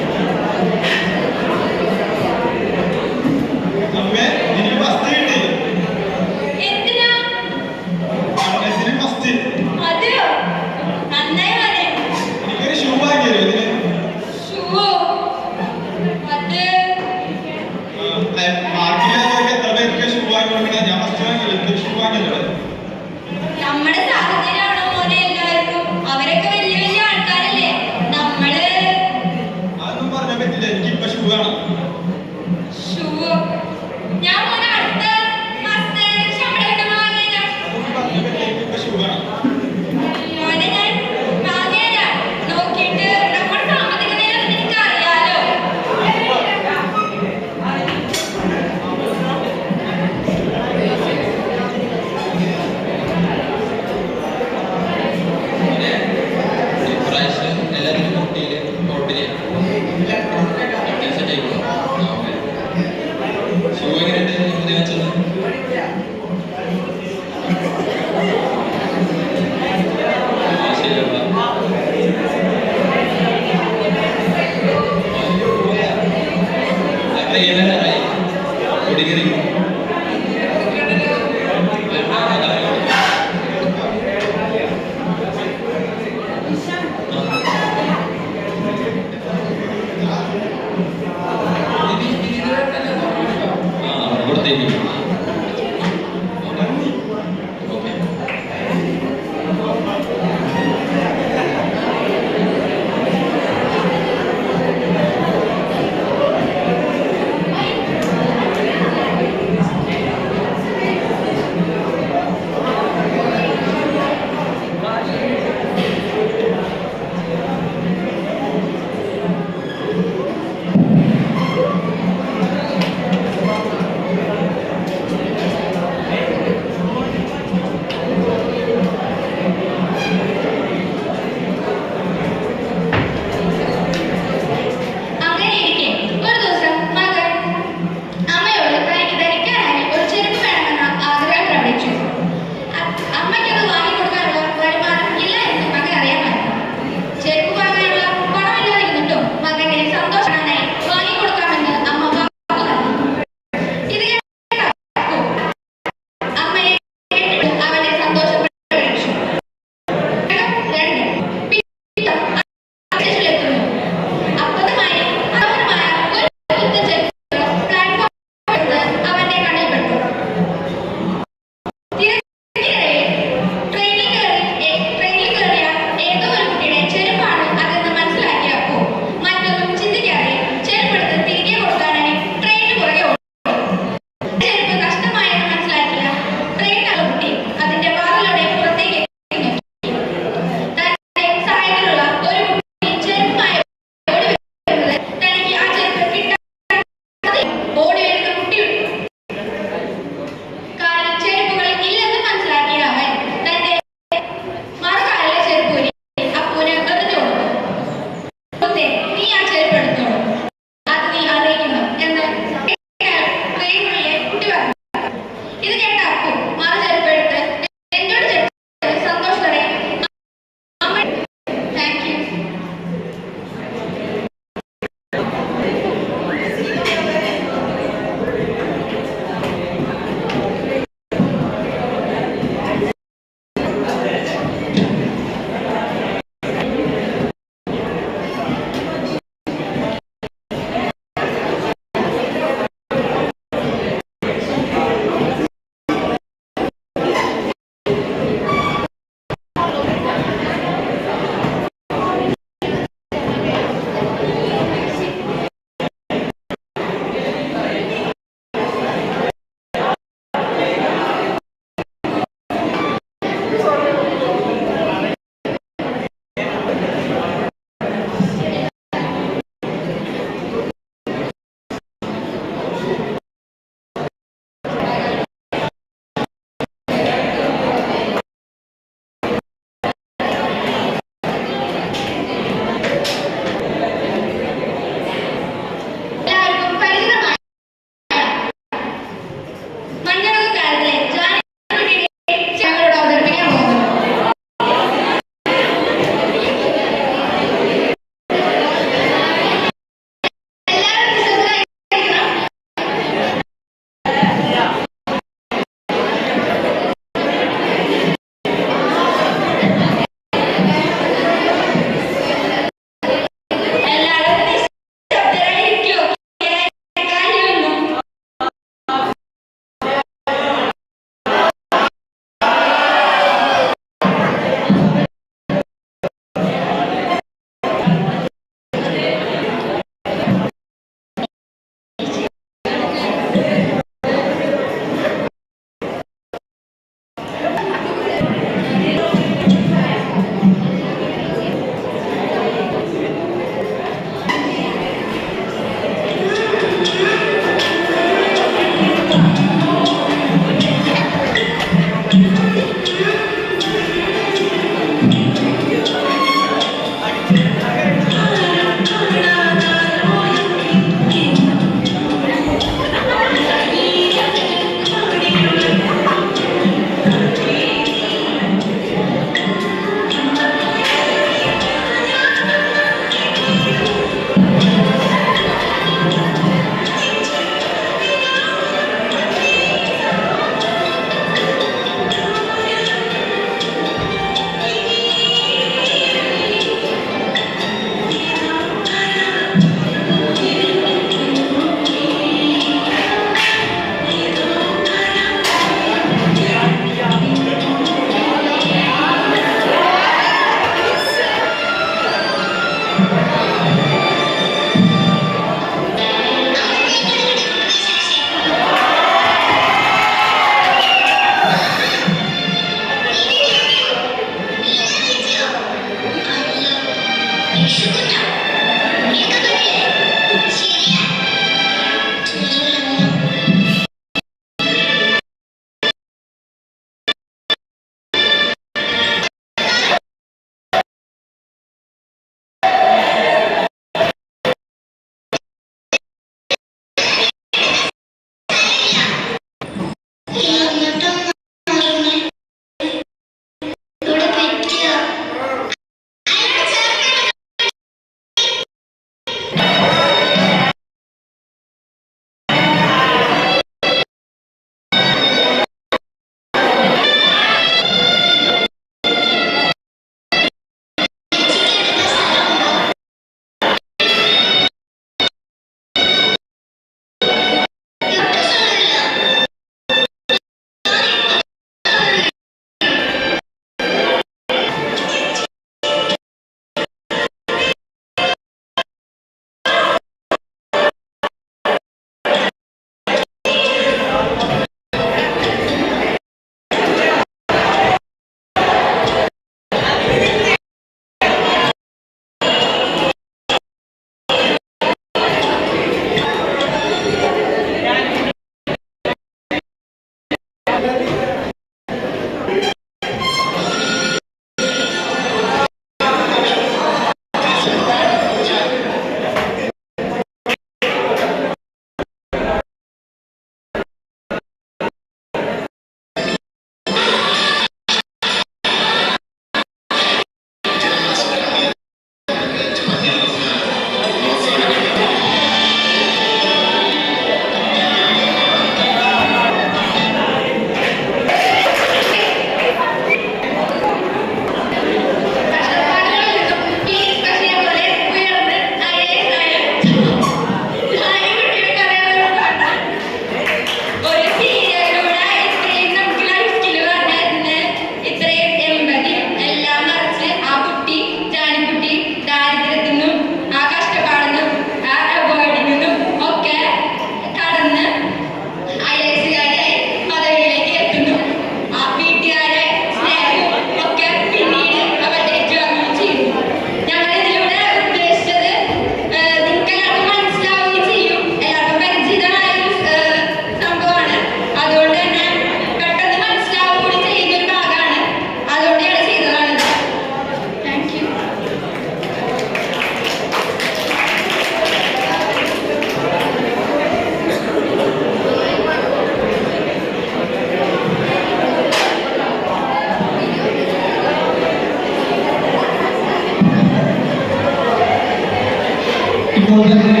ഇപ്പോൾ തന്നെ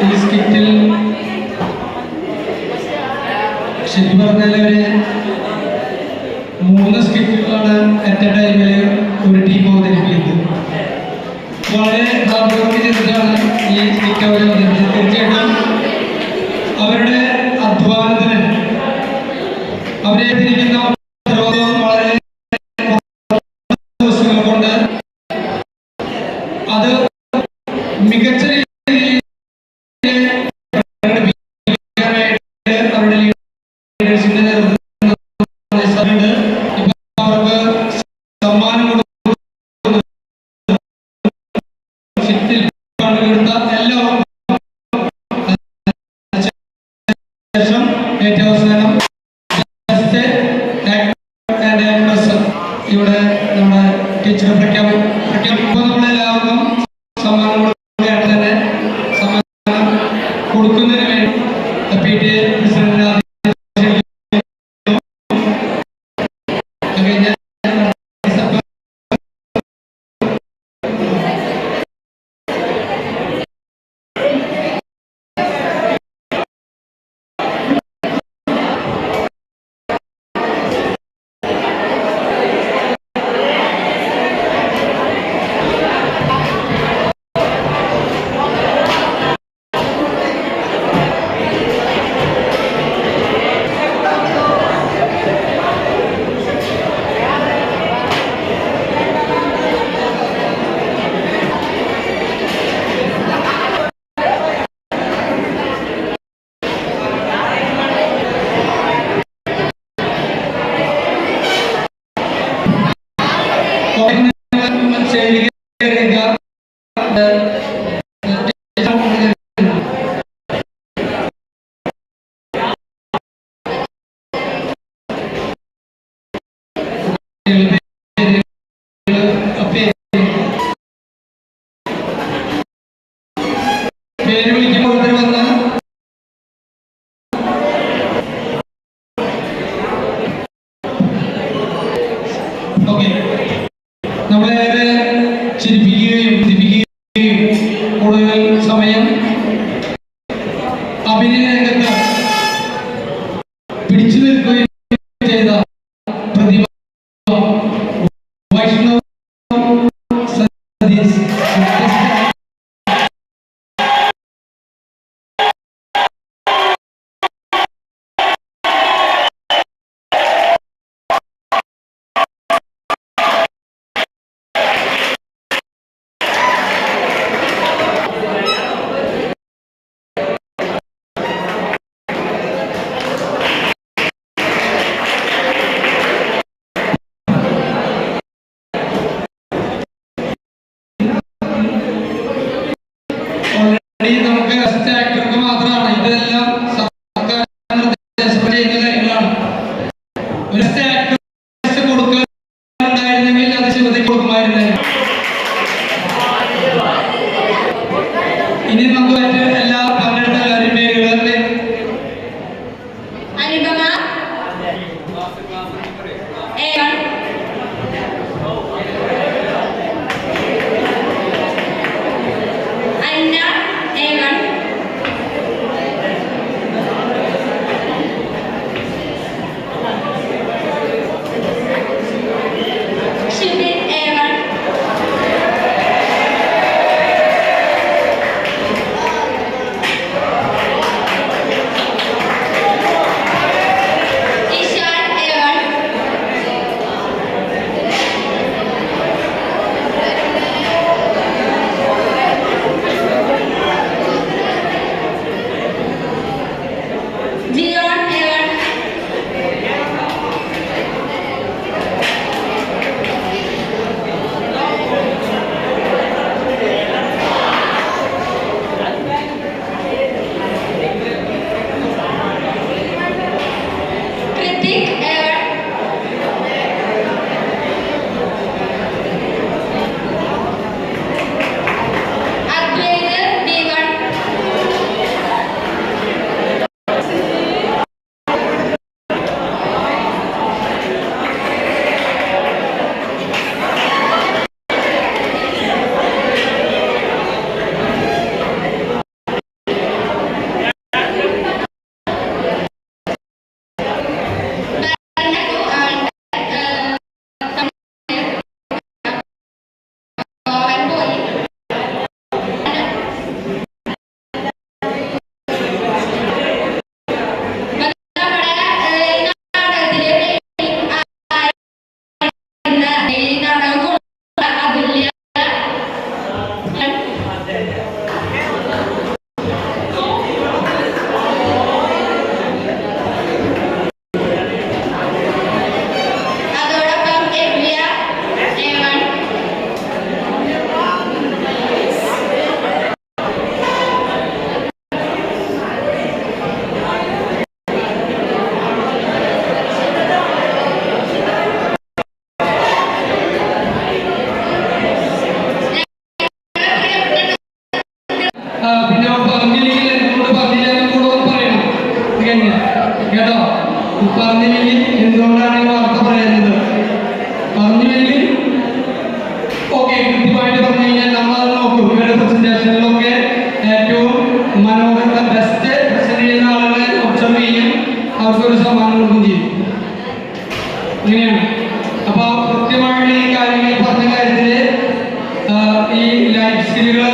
ഈ സ്കിറ്റിൽ ശരിക്കും പറഞ്ഞാൽ ഒരു 3 സ്കിറ്റുകളാണ് അറ്റ് എ ടൈമിൽ ഒരു ടീം അവതരിപ്പിക്കുന്നത്. വളരെ ഹാർഡ് വർക്ക് ചെയ്തിട്ടാണ് ഈ സ്കിറ്റ് അവർ അവതരിപ്പിച്ചത്. തീർച്ചയായിട്ടും അവരുടെ അധ്വാനത്തിന് അവരെ തിരിക്കുന്ന വളരെ ദിവസങ്ങൾ കൊണ്ട് അത് മികച്ച രീതിയിൽ അവരുടെ ലീഡേഴ്സിന്റെ നേതൃത്വം അവർക്ക് സമ്മാനം കൊടുക്കുന്ന പങ്കെടുത്ത എല്ലാവർക്കും ശേഷം ഏറ്റവും അവസാനം ഇവിടെ നമ്മുടെ ടീച്ചർ പ്രഖ്യാപിക്കുമ്പോൾ നമ്മളെല്ലാവർക്കും സമ്മാനം കൊടുക്കുകയാണ്. തന്നെ സമ്മാനം കൊടുക്കുന്നതിന് വേണ്ടി PTA പ്രസിഡന്റിനെ പേര് വിളിക്കുമ്പോൾ വന്ന് ഓക്കെ നമ്മളേറെ ചിരിപ്പിക്കുകയും ചിരിപ്പിക്കുകയും കൂടുതൽ സമയം അഭിനയ രംഗത്ത് പിടിച്ചു നിൽക്കുകയും ചെയ്ത പ്രതിഭ വൈഷ്ണവ് സതീഷ് നമുക്ക് ആക്ടർക്ക് മാത്രമാണ് ഇതെല്ലാം സർക്കാർ നിർദ്ദേശം ചെയ്യുന്ന കാര്യങ്ങളാണ്. ഒരു ആക്ടർ കൊടുക്കുന്നുണ്ടായിരുന്നെങ്കിൽ അത് ശിവതി കൊടുക്കുമായിരുന്നില്ല. ഇനി നമുക്ക് എല്ലാ പങ്കെടുത്ത എല്ലാവരും പേരുകളല്ലേ അനുപമ A1 അന്ന A1 Shibin A1 Ishan A1 ജിയോൺ A1 കൃതിക് A1 Advaith B1 അതോടൊപ്പം എവ്യ A1 പിന്നെ പറഞ്ഞില്ലെങ്കിൽ എന്തുകൊണ്ട് പറഞ്ഞില്ല എന്ന് കൂടെ ഒന്ന് പറയണം. ഇത് കഴിഞ്ഞ കേട്ടോ പറഞ്ഞില്ലെങ്കിൽ എന്തുകൊണ്ടാണ് ഈ വാർത്ത പറയുന്നത് പറഞ്ഞില്ലെങ്കിൽ ഓക്കെ കൃത്യമായിട്ട് പറഞ്ഞു കഴിഞ്ഞാൽ നമ്മളത് നോക്കും. ഇവരുടെ പ്രസന്റേഷനിലൊക്കെ ഏറ്റവും മനോഹര ബെസ്റ്റ് പ്രസന്റ് ചെയ്യുന്ന ആളുകളെ ഒബ്സർവ് ചെയ്യും, അവർക്കൊരു സമ്മാനം കൊടുക്കുകയും ചെയ്യും. ഇങ്ങനെയാണ്. അപ്പോൾ കൃത്യമായിട്ട് ഈ കാര്യങ്ങൾ പറഞ്ഞ കാര്യത്തിൽ ഈ ലൈഫ് സ്കില്ലുകൾ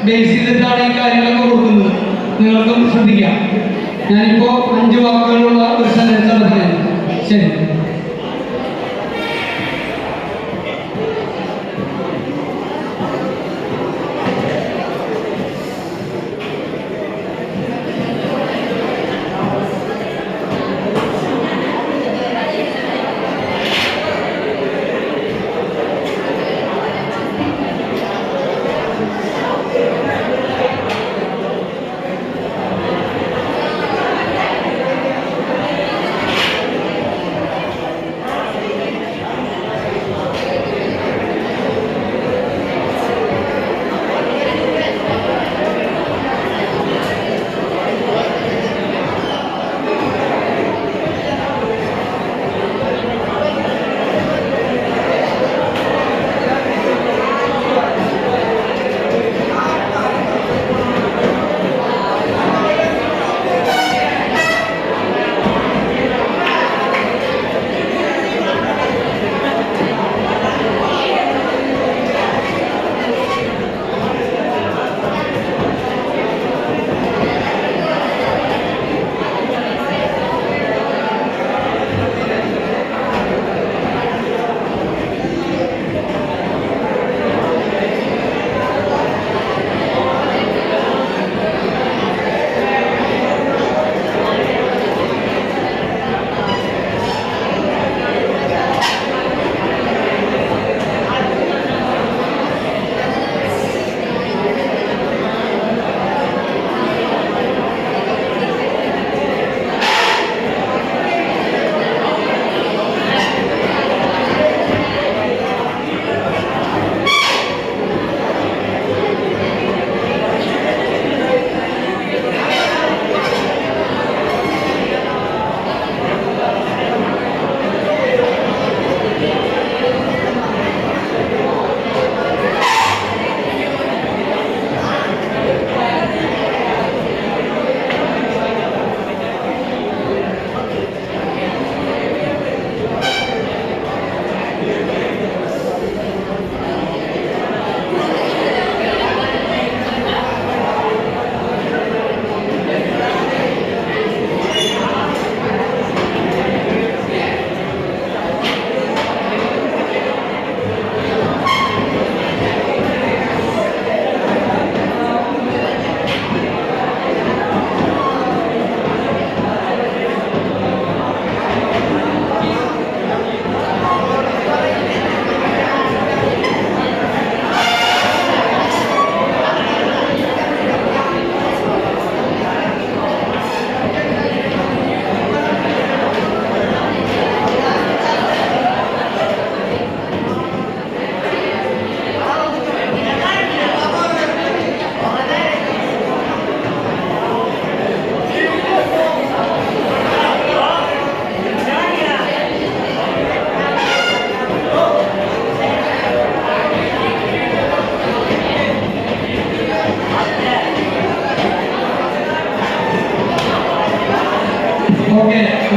ബേസ് ചെയ്തിട്ടാണ് ഈ കാര്യങ്ങളൊക്കെ കൊടുക്കുന്നത്. നിങ്ങൾക്കും ശ്രദ്ധിക്കാം. ഞാനിപ്പോൾ 5 വാക്കുകളുള്ള ഒരു സെന്റൻസ് ആണ് പറയുന്നത്. ശരി.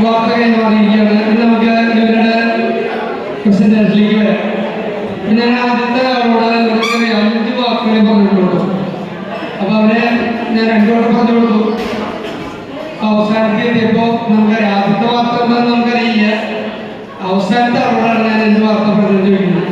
വാർത്ത കൈമാറിയിരിക്കുകയാണ്. നമുക്ക് ഇവരുടെ പ്രസന്റേഷനിലേക്ക് വരാം. ഞാൻ ആദ്യത്തെ ആളോട് ഇവർക്ക് 5 വാക്കുകളെ പറഞ്ഞിട്ടുള്ളൂ. അപ്പൊ അവരെ ഞാൻ 2 വട്ടം പറഞ്ഞു കൊടുത്തു. അവസാനത്തിൽ എത്തിയപ്പോ നമുക്കറിയാം ആദ്യത്തെ വാർത്ത എന്താണെന്ന് നമുക്കറിയില്ല. അവസാനത്തെ ആളോടാണ് ഞാൻ 5 വാർത്ത പറഞ്ഞു ചോദിക്കുന്നത്.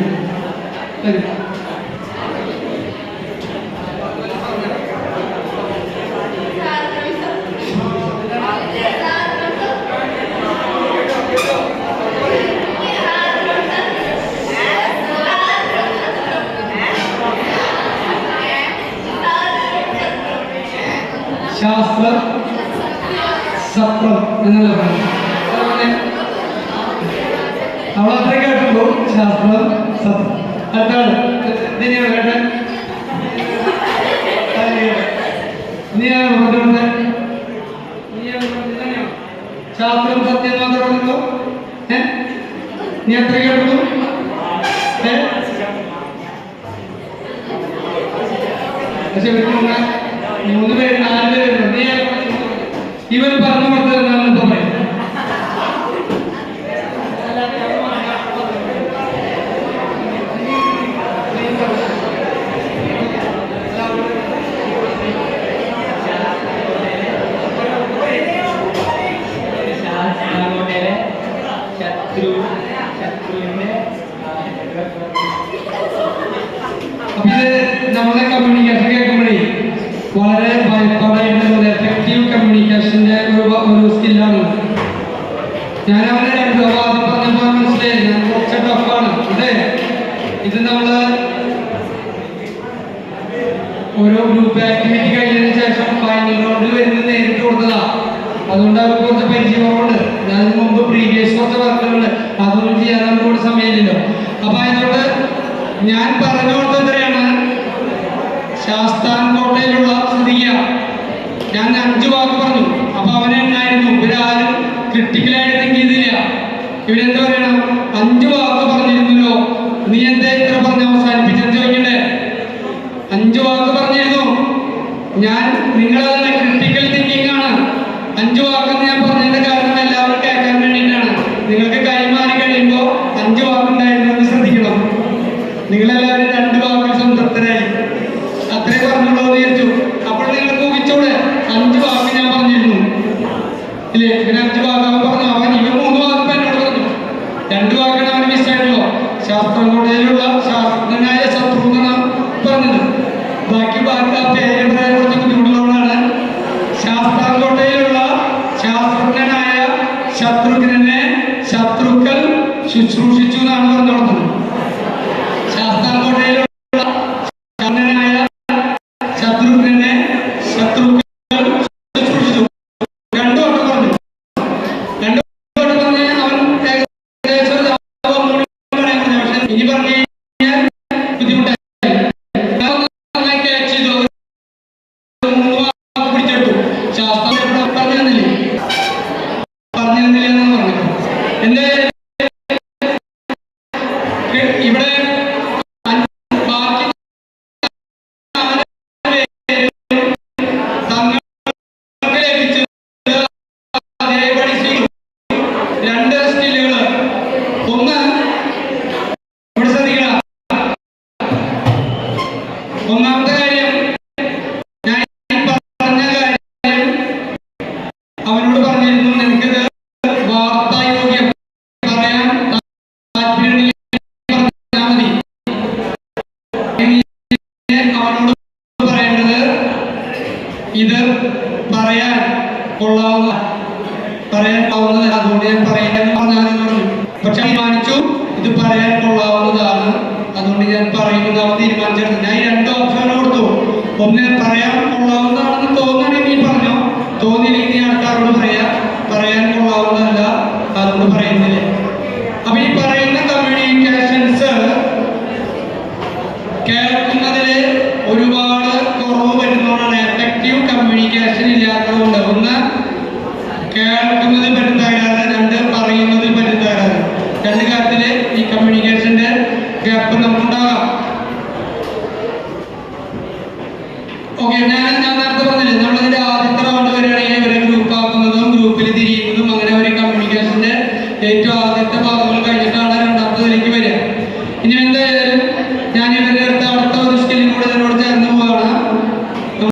ശാസ്ത്രം സത്രം എന്നല്ല പറഞ്ഞു. അവളത്ര കേട്ടുള്ളൂ. ശാസ്ത്രം സത്രം. അടുത്താണ് ഇതിനെയാണ് കേട്ടെ. നീയാണ് പറഞ്ഞോട്ടെ. ശാസ്ത്രം സത്യം മാത്രമേ പറഞ്ഞുള്ളൂ. നീ എത്ര കേട്ടുള്ളൂ? പക്ഷെ 3 പേര് 4 പേരുണ്ട്. ഇവർ പറഞ്ഞു കൊടുത്തതെന്നാണ് ഇപ്പൊ പറയുന്നത്. അപ്പൊ ഇത് നമ്മുടെ കമ്മ്യൂണിക്കേഷൻ കേൾക്കുമ്പോഴേ വളരെ ഭയപ്പെടേണ്ടത് എഫക്റ്റീവ് കമ്മ്യൂണിക്കേഷന്റെ ഒരു സ്കില്ലാണ്. ഞാൻ അവരെ 2 ആദ്യം പറഞ്ഞപ്പോൾ മനസ്സിലായി ഞാൻ കുറച്ച് ടഫാണ്. ഇത് നമ്മള് ഓരോ ഗ്രൂപ്പ് ആക്ടിവിറ്റി കഴിഞ്ഞതിന് ശേഷം ഫൈനൽ റൗണ്ടിൽ വരുന്നത് നേരിട്ട് കൊടുത്തതാ. അതുകൊണ്ട് അവർക്ക് കുറച്ച് പരിചയമുണ്ട്. ഞാൻ മുമ്പ് പ്രീവിയസ് കുറച്ച് വർക്കുകളുണ്ട്, അതൊന്നും ചെയ്യാൻ നമുക്ക് സമയമില്ലല്ലോ. അപ്പൊ അതിനോട് ഞാൻ പറഞ്ഞു കൊടുത്തത് എത്രയാണ്? ശാസ്താൻ കോട്ടയിലുള്ള സ്ഥിതിയ ഞാൻ 5 വാക്ക് പറഞ്ഞു. അപ്പൊ അവനെ ഉണ്ടായിരുന്നു. ഇവരാരും ക്രിട്ടിക്കലായിട്ട് തിങ്ക് ചെയ്തില്ല. ഇവരെന്താ പറയണം? 5 വാക്ക് പറഞ്ഞിരുന്നല്ലോ, നീ എന്താ ഇത്ര പറഞ്ഞ് അവസാനിപ്പിച്ചെന്ന് ചോദിക്കണ്ടേ? 5 വാക്ക് പറഞ്ഞിരുന്നു ഞാൻ. നിങ്ങളതിന്റെ ക്രിട്ടിക്കൽ തിങ്കിങ് ആണ്. 5 വാക്കെന്ന് ഞാൻ പറഞ്ഞതിന്റെ കാരണം എല്ലാവരും കേൾക്കാൻ വേണ്ടിയിട്ടാണ്. നിങ്ങൾക്ക് കൈമാറി കഴിയുമ്പോ 5 വാക്കുണ്ടായിരുന്നു എന്ന് ശ്രദ്ധിക്കണം. നിങ്ങളെല്ലാവരും 2 വാക്കിൽ സംതൃപ്തരായി. അത്രേ പറഞ്ഞുള്ളൂ വിചാരിച്ചു. അപ്പോൾ നിങ്ങൾക്ക് ഊഹിച്ചൂടെ 5 വാക്ക് ഞാൻ പറഞ്ഞിരുന്നു ഇല്ലേ? ഇവന് 5 വാക്ക് അവൻ പറഞ്ഞു. ഇവൻ 3 വാക്ക് എന്നോട് പറഞ്ഞു. 2 വാക്കാണ് അവന് മിസ്സായിട്ടുള്ളൂ. ശാസ്ത്രം കോട്ടയിലുള്ള ശാസ്ത്രജ്ഞനായ ശത്രു എന്നാണ് പറഞ്ഞത്. ബാക്കി ആ പേര് പറയാൻ കുറച്ച് ബുദ്ധിമുട്ടുള്ളതാണ്. ശാസ്താംകോട്ടയിലുള്ള ശാസ്ത്രജ്ഞനായ ശത്രുഘ്നെ ശത്രുക്കൾ ശുശ്രൂഷിച്ചു എന്നാണ് പറഞ്ഞു കൊടുത്തത്. ശാസ്താംകോട്ടയിലുള്ള ശാസ്ത്രജ്ഞനായ ശത്രുഘ്നെ ശത്രുക്കൾ ശുശ്രൂഷിച്ചു. 2 വട്ടം പറഞ്ഞു. 2 വട്ടം പറഞ്ഞ് അവൻ ഏകദേശം പറയാൻ പറഞ്ഞു. പക്ഷെ ഇനി പറഞ്ഞു കഴിഞ്ഞാൽ ബുദ്ധിമുട്ടായി. ഇവിടെ ഒന്നാമത്തെ കാര്യം ഞാൻ പറഞ്ഞ കാര്യം അവനോട് പറഞ്ഞിരുന്നു. എനിക്കത് വാർത്തായോഗ്യം പറയാൻ താല്പര്യമില്ല പറഞ്ഞാൽ മതി. അവനോട് പറയേണ്ടത് ഇത് പറയാൻ കൊള്ളാവുന്നതല്ല. അതുകൊണ്ട് ഞാൻ പറയാൻ പറഞ്ഞാലെന്ന് പറഞ്ഞു. പക്ഷെ തീരുമാനിച്ചു ഇത് പറയാൻ കൊള്ളാവുന്നതാണ്, അതുകൊണ്ട് ഞാൻ പറയുന്നത് അവൻ തീരുമാനിച്ചെടുത്തു. ഞാൻ 2 ഓപ്ഷൻ കൊടുത്തു. ഒന്ന് പറയാൻ കൊള്ളാവുന്നതാണെന്ന് തോന്നുകയാണെങ്കിൽ പറഞ്ഞോ, തോന്നിയില്ലെങ്കിൽ അടുത്ത ആളോട് പറയാൻ കൊള്ളാവുന്നതല്ല, അതുകൊണ്ട് പറയുന്നില്ല.